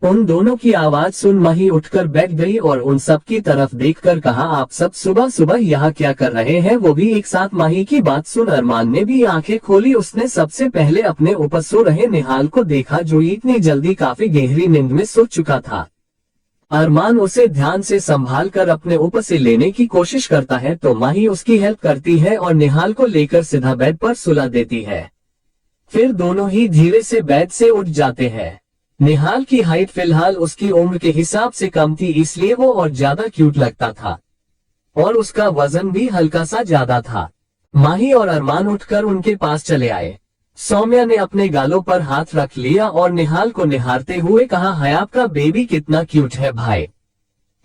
उन दोनों की आवाज सुन माही उठकर बैठ गई और उन सब की तरफ देखकर कहा, आप सब सुबह सुबह यहाँ क्या कर रहे हैं? वो भी एक साथ। माही की बात सुन अरमान ने भी आंखें खोली। उसने सबसे पहले अपने ऊपर सो रहे निहाल को देखा, जो इतनी जल्दी काफी गहरी नींद में सो चुका था। अरमान उसे ध्यान से संभाल कर अपने ऊपर से लेने की कोशिश करता है, तो माही उसकी हेल्प करती है और निहाल को लेकर सीधा बेड पर सुला देती है। फिर दोनों ही धीरे से बेड से उठ जाते हैं। निहाल की हाइट फिलहाल उसकी उम्र के हिसाब से कम थी, इसलिए वो और ज्यादा क्यूट लगता था, और उसका वजन भी हल्का सा ज्यादा था। माही और अरमान उठकर उनके पास चले आए। सौम्या ने अपने गालों पर हाथ रख लिया और निहाल को निहारते हुए कहा, है आपका बेबी कितना क्यूट है भाई।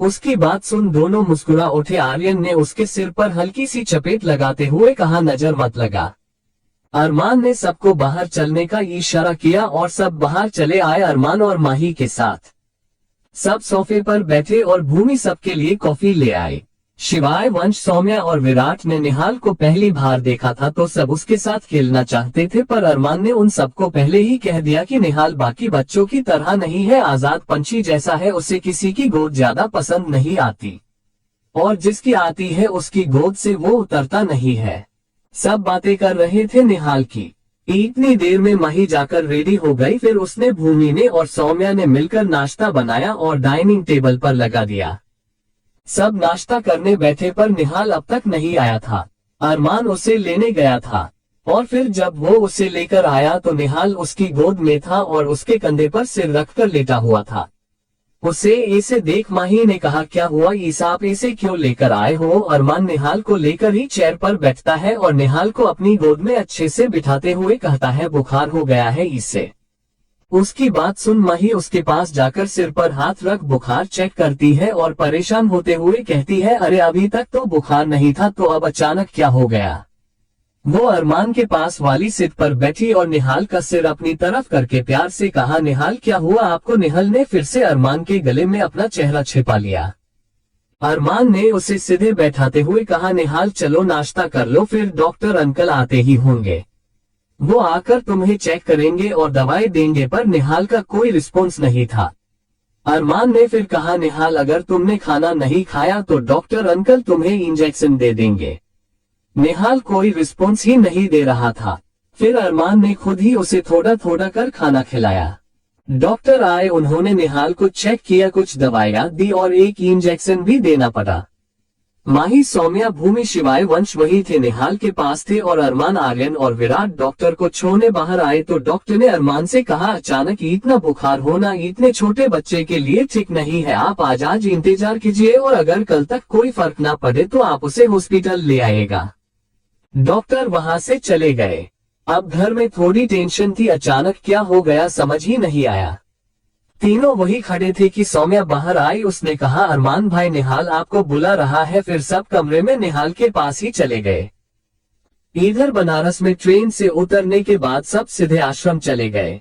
उसकी बात सुन दोनों मुस्कुरा उठे। आर्यन ने उसके सिर पर हल्की सी चपेट लगाते हुए कहा, नजर मत लगा। अरमान ने सबको बाहर चलने का इशारा किया और सब बाहर चले आए अरमान और माही के साथ। सब सोफे पर बैठे और भूमि सबके लिए कॉफी ले आए। शिवाय, वंश, सौम्या और विराट ने निहाल को पहली बार देखा था, तो सब उसके साथ खेलना चाहते थे, पर अरमान ने उन सबको पहले ही कह दिया कि निहाल बाकी बच्चों की तरह नहीं है, आजाद पंछी जैसा है। उसे किसी की गोद ज्यादा पसंद नहीं आती, और जिसकी आती है उसकी गोद से वो उतरता नहीं है। सब बातें कर रहे थे निहाल की। इतनी देर में माही जाकर रेडी हो गई। फिर उसने, भूमि ने और सौम्या ने मिलकर नाश्ता बनाया और डाइनिंग टेबल पर लगा दिया। सब नाश्ता करने बैठे, पर निहाल अब तक नहीं आया था। अरमान उसे लेने गया था। और फिर जब वो उसे लेकर आया तो निहाल उसकी गोद में था और उसके कंधे पर सिर रखकर लेटा हुआ था। उसे ऐसे देख माही ने कहा, क्या हुआ ईसा, आप ऐसे क्यों लेकर आए हो? अरमान निहाल को लेकर ही चेयर पर बैठता है और निहाल को अपनी गोद में अच्छे से बिठाते हुए कहता है, बुखार हो गया है इससे। उसकी बात सुन माही उसके पास जाकर सिर पर हाथ रख बुखार चेक करती है और परेशान होते हुए कहती है, अरे अभी तक तो बुखार नहीं था, तो अब अचानक क्या हो गया? वो अरमान के पास वाली सीट पर बैठी और निहाल का सिर अपनी तरफ करके प्यार से कहा, निहाल क्या हुआ आपको? निहाल ने फिर से अरमान के गले में अपना चेहरा छिपा लिया। अरमान ने उसे सीधे बैठाते हुए कहा, निहाल चलो नाश्ता कर लो, फिर डॉक्टर अंकल आते ही होंगे, वो आकर तुम्हें चेक करेंगे और दवाई देंगे। पर निहाल का कोई रिस्पॉन्स नहीं था। अरमान ने फिर कहा, निहाल अगर तुमने खाना नहीं खाया तो डॉक्टर अंकल तुम्हें इंजेक्शन दे देंगे। निहाल कोई रिस्पॉन्स ही नहीं दे रहा था। फिर अरमान ने खुद ही उसे थोड़ा थोड़ा कर खाना खिलाया। डॉक्टर आए, उन्होंने निहाल को चेक किया, कुछ दवाइयां दी और एक इंजेक्शन भी देना पड़ा। माही, सौम्या, भूमि, शिवाय, वंश वही थे, निहाल के पास थे और अरमान, आर्यन और विराट डॉक्टर को छोड़ने बाहर आए तो डॉक्टर ने अरमान से कहा, अचानक इतना बुखार होना इतने छोटे बच्चे के लिए ठीक नहीं है, आप आज इंतजार कीजिए और अगर कल तक कोई फर्क ना पड़े तो आप उसे हॉस्पिटल ले आएगा। डॉक्टर वहां से चले गए। अब घर में थोड़ी टेंशन थी, अचानक क्या हो गया समझ ही नहीं आया। तीनों वही खड़े थे कि सौम्या बाहर आई, उसने कहा, अरमान भाई निहाल आपको बुला रहा है। फिर सब कमरे में निहाल के पास ही चले गए। इधर बनारस में ट्रेन से उतरने के बाद सब सीधे आश्रम चले गए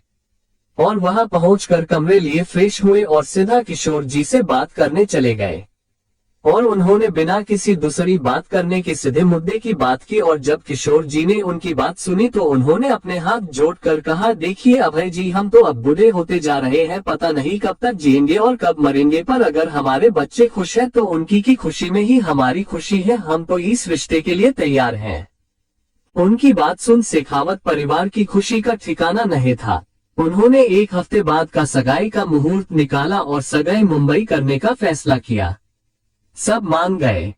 और वहां पहुंचकर कमरे लिए फ्रेश हुए और सीधा किशोर जी से बात करने चले गए और उन्होंने बिना किसी दूसरी बात करने के सीधे मुद्दे की बात की। और जब किशोर जी ने उनकी बात सुनी तो उन्होंने अपने हाथ जोड़कर कहा, देखिए अभय जी, हम तो अब बूढ़े होते जा रहे हैं, पता नहीं कब तक जिएंगे और कब मरेंगे, पर अगर हमारे बच्चे खुश हैं तो उनकी की खुशी में ही हमारी खुशी है, हम तो इस रिश्ते के लिए तैयार हैं। उनकी बात सुन शेखावत परिवार की खुशी का ठिकाना नहीं था। उन्होंने एक हफ्ते बाद का सगाई का मुहूर्त निकाला और सगाई मुंबई करने का फैसला किया। सब मान गए।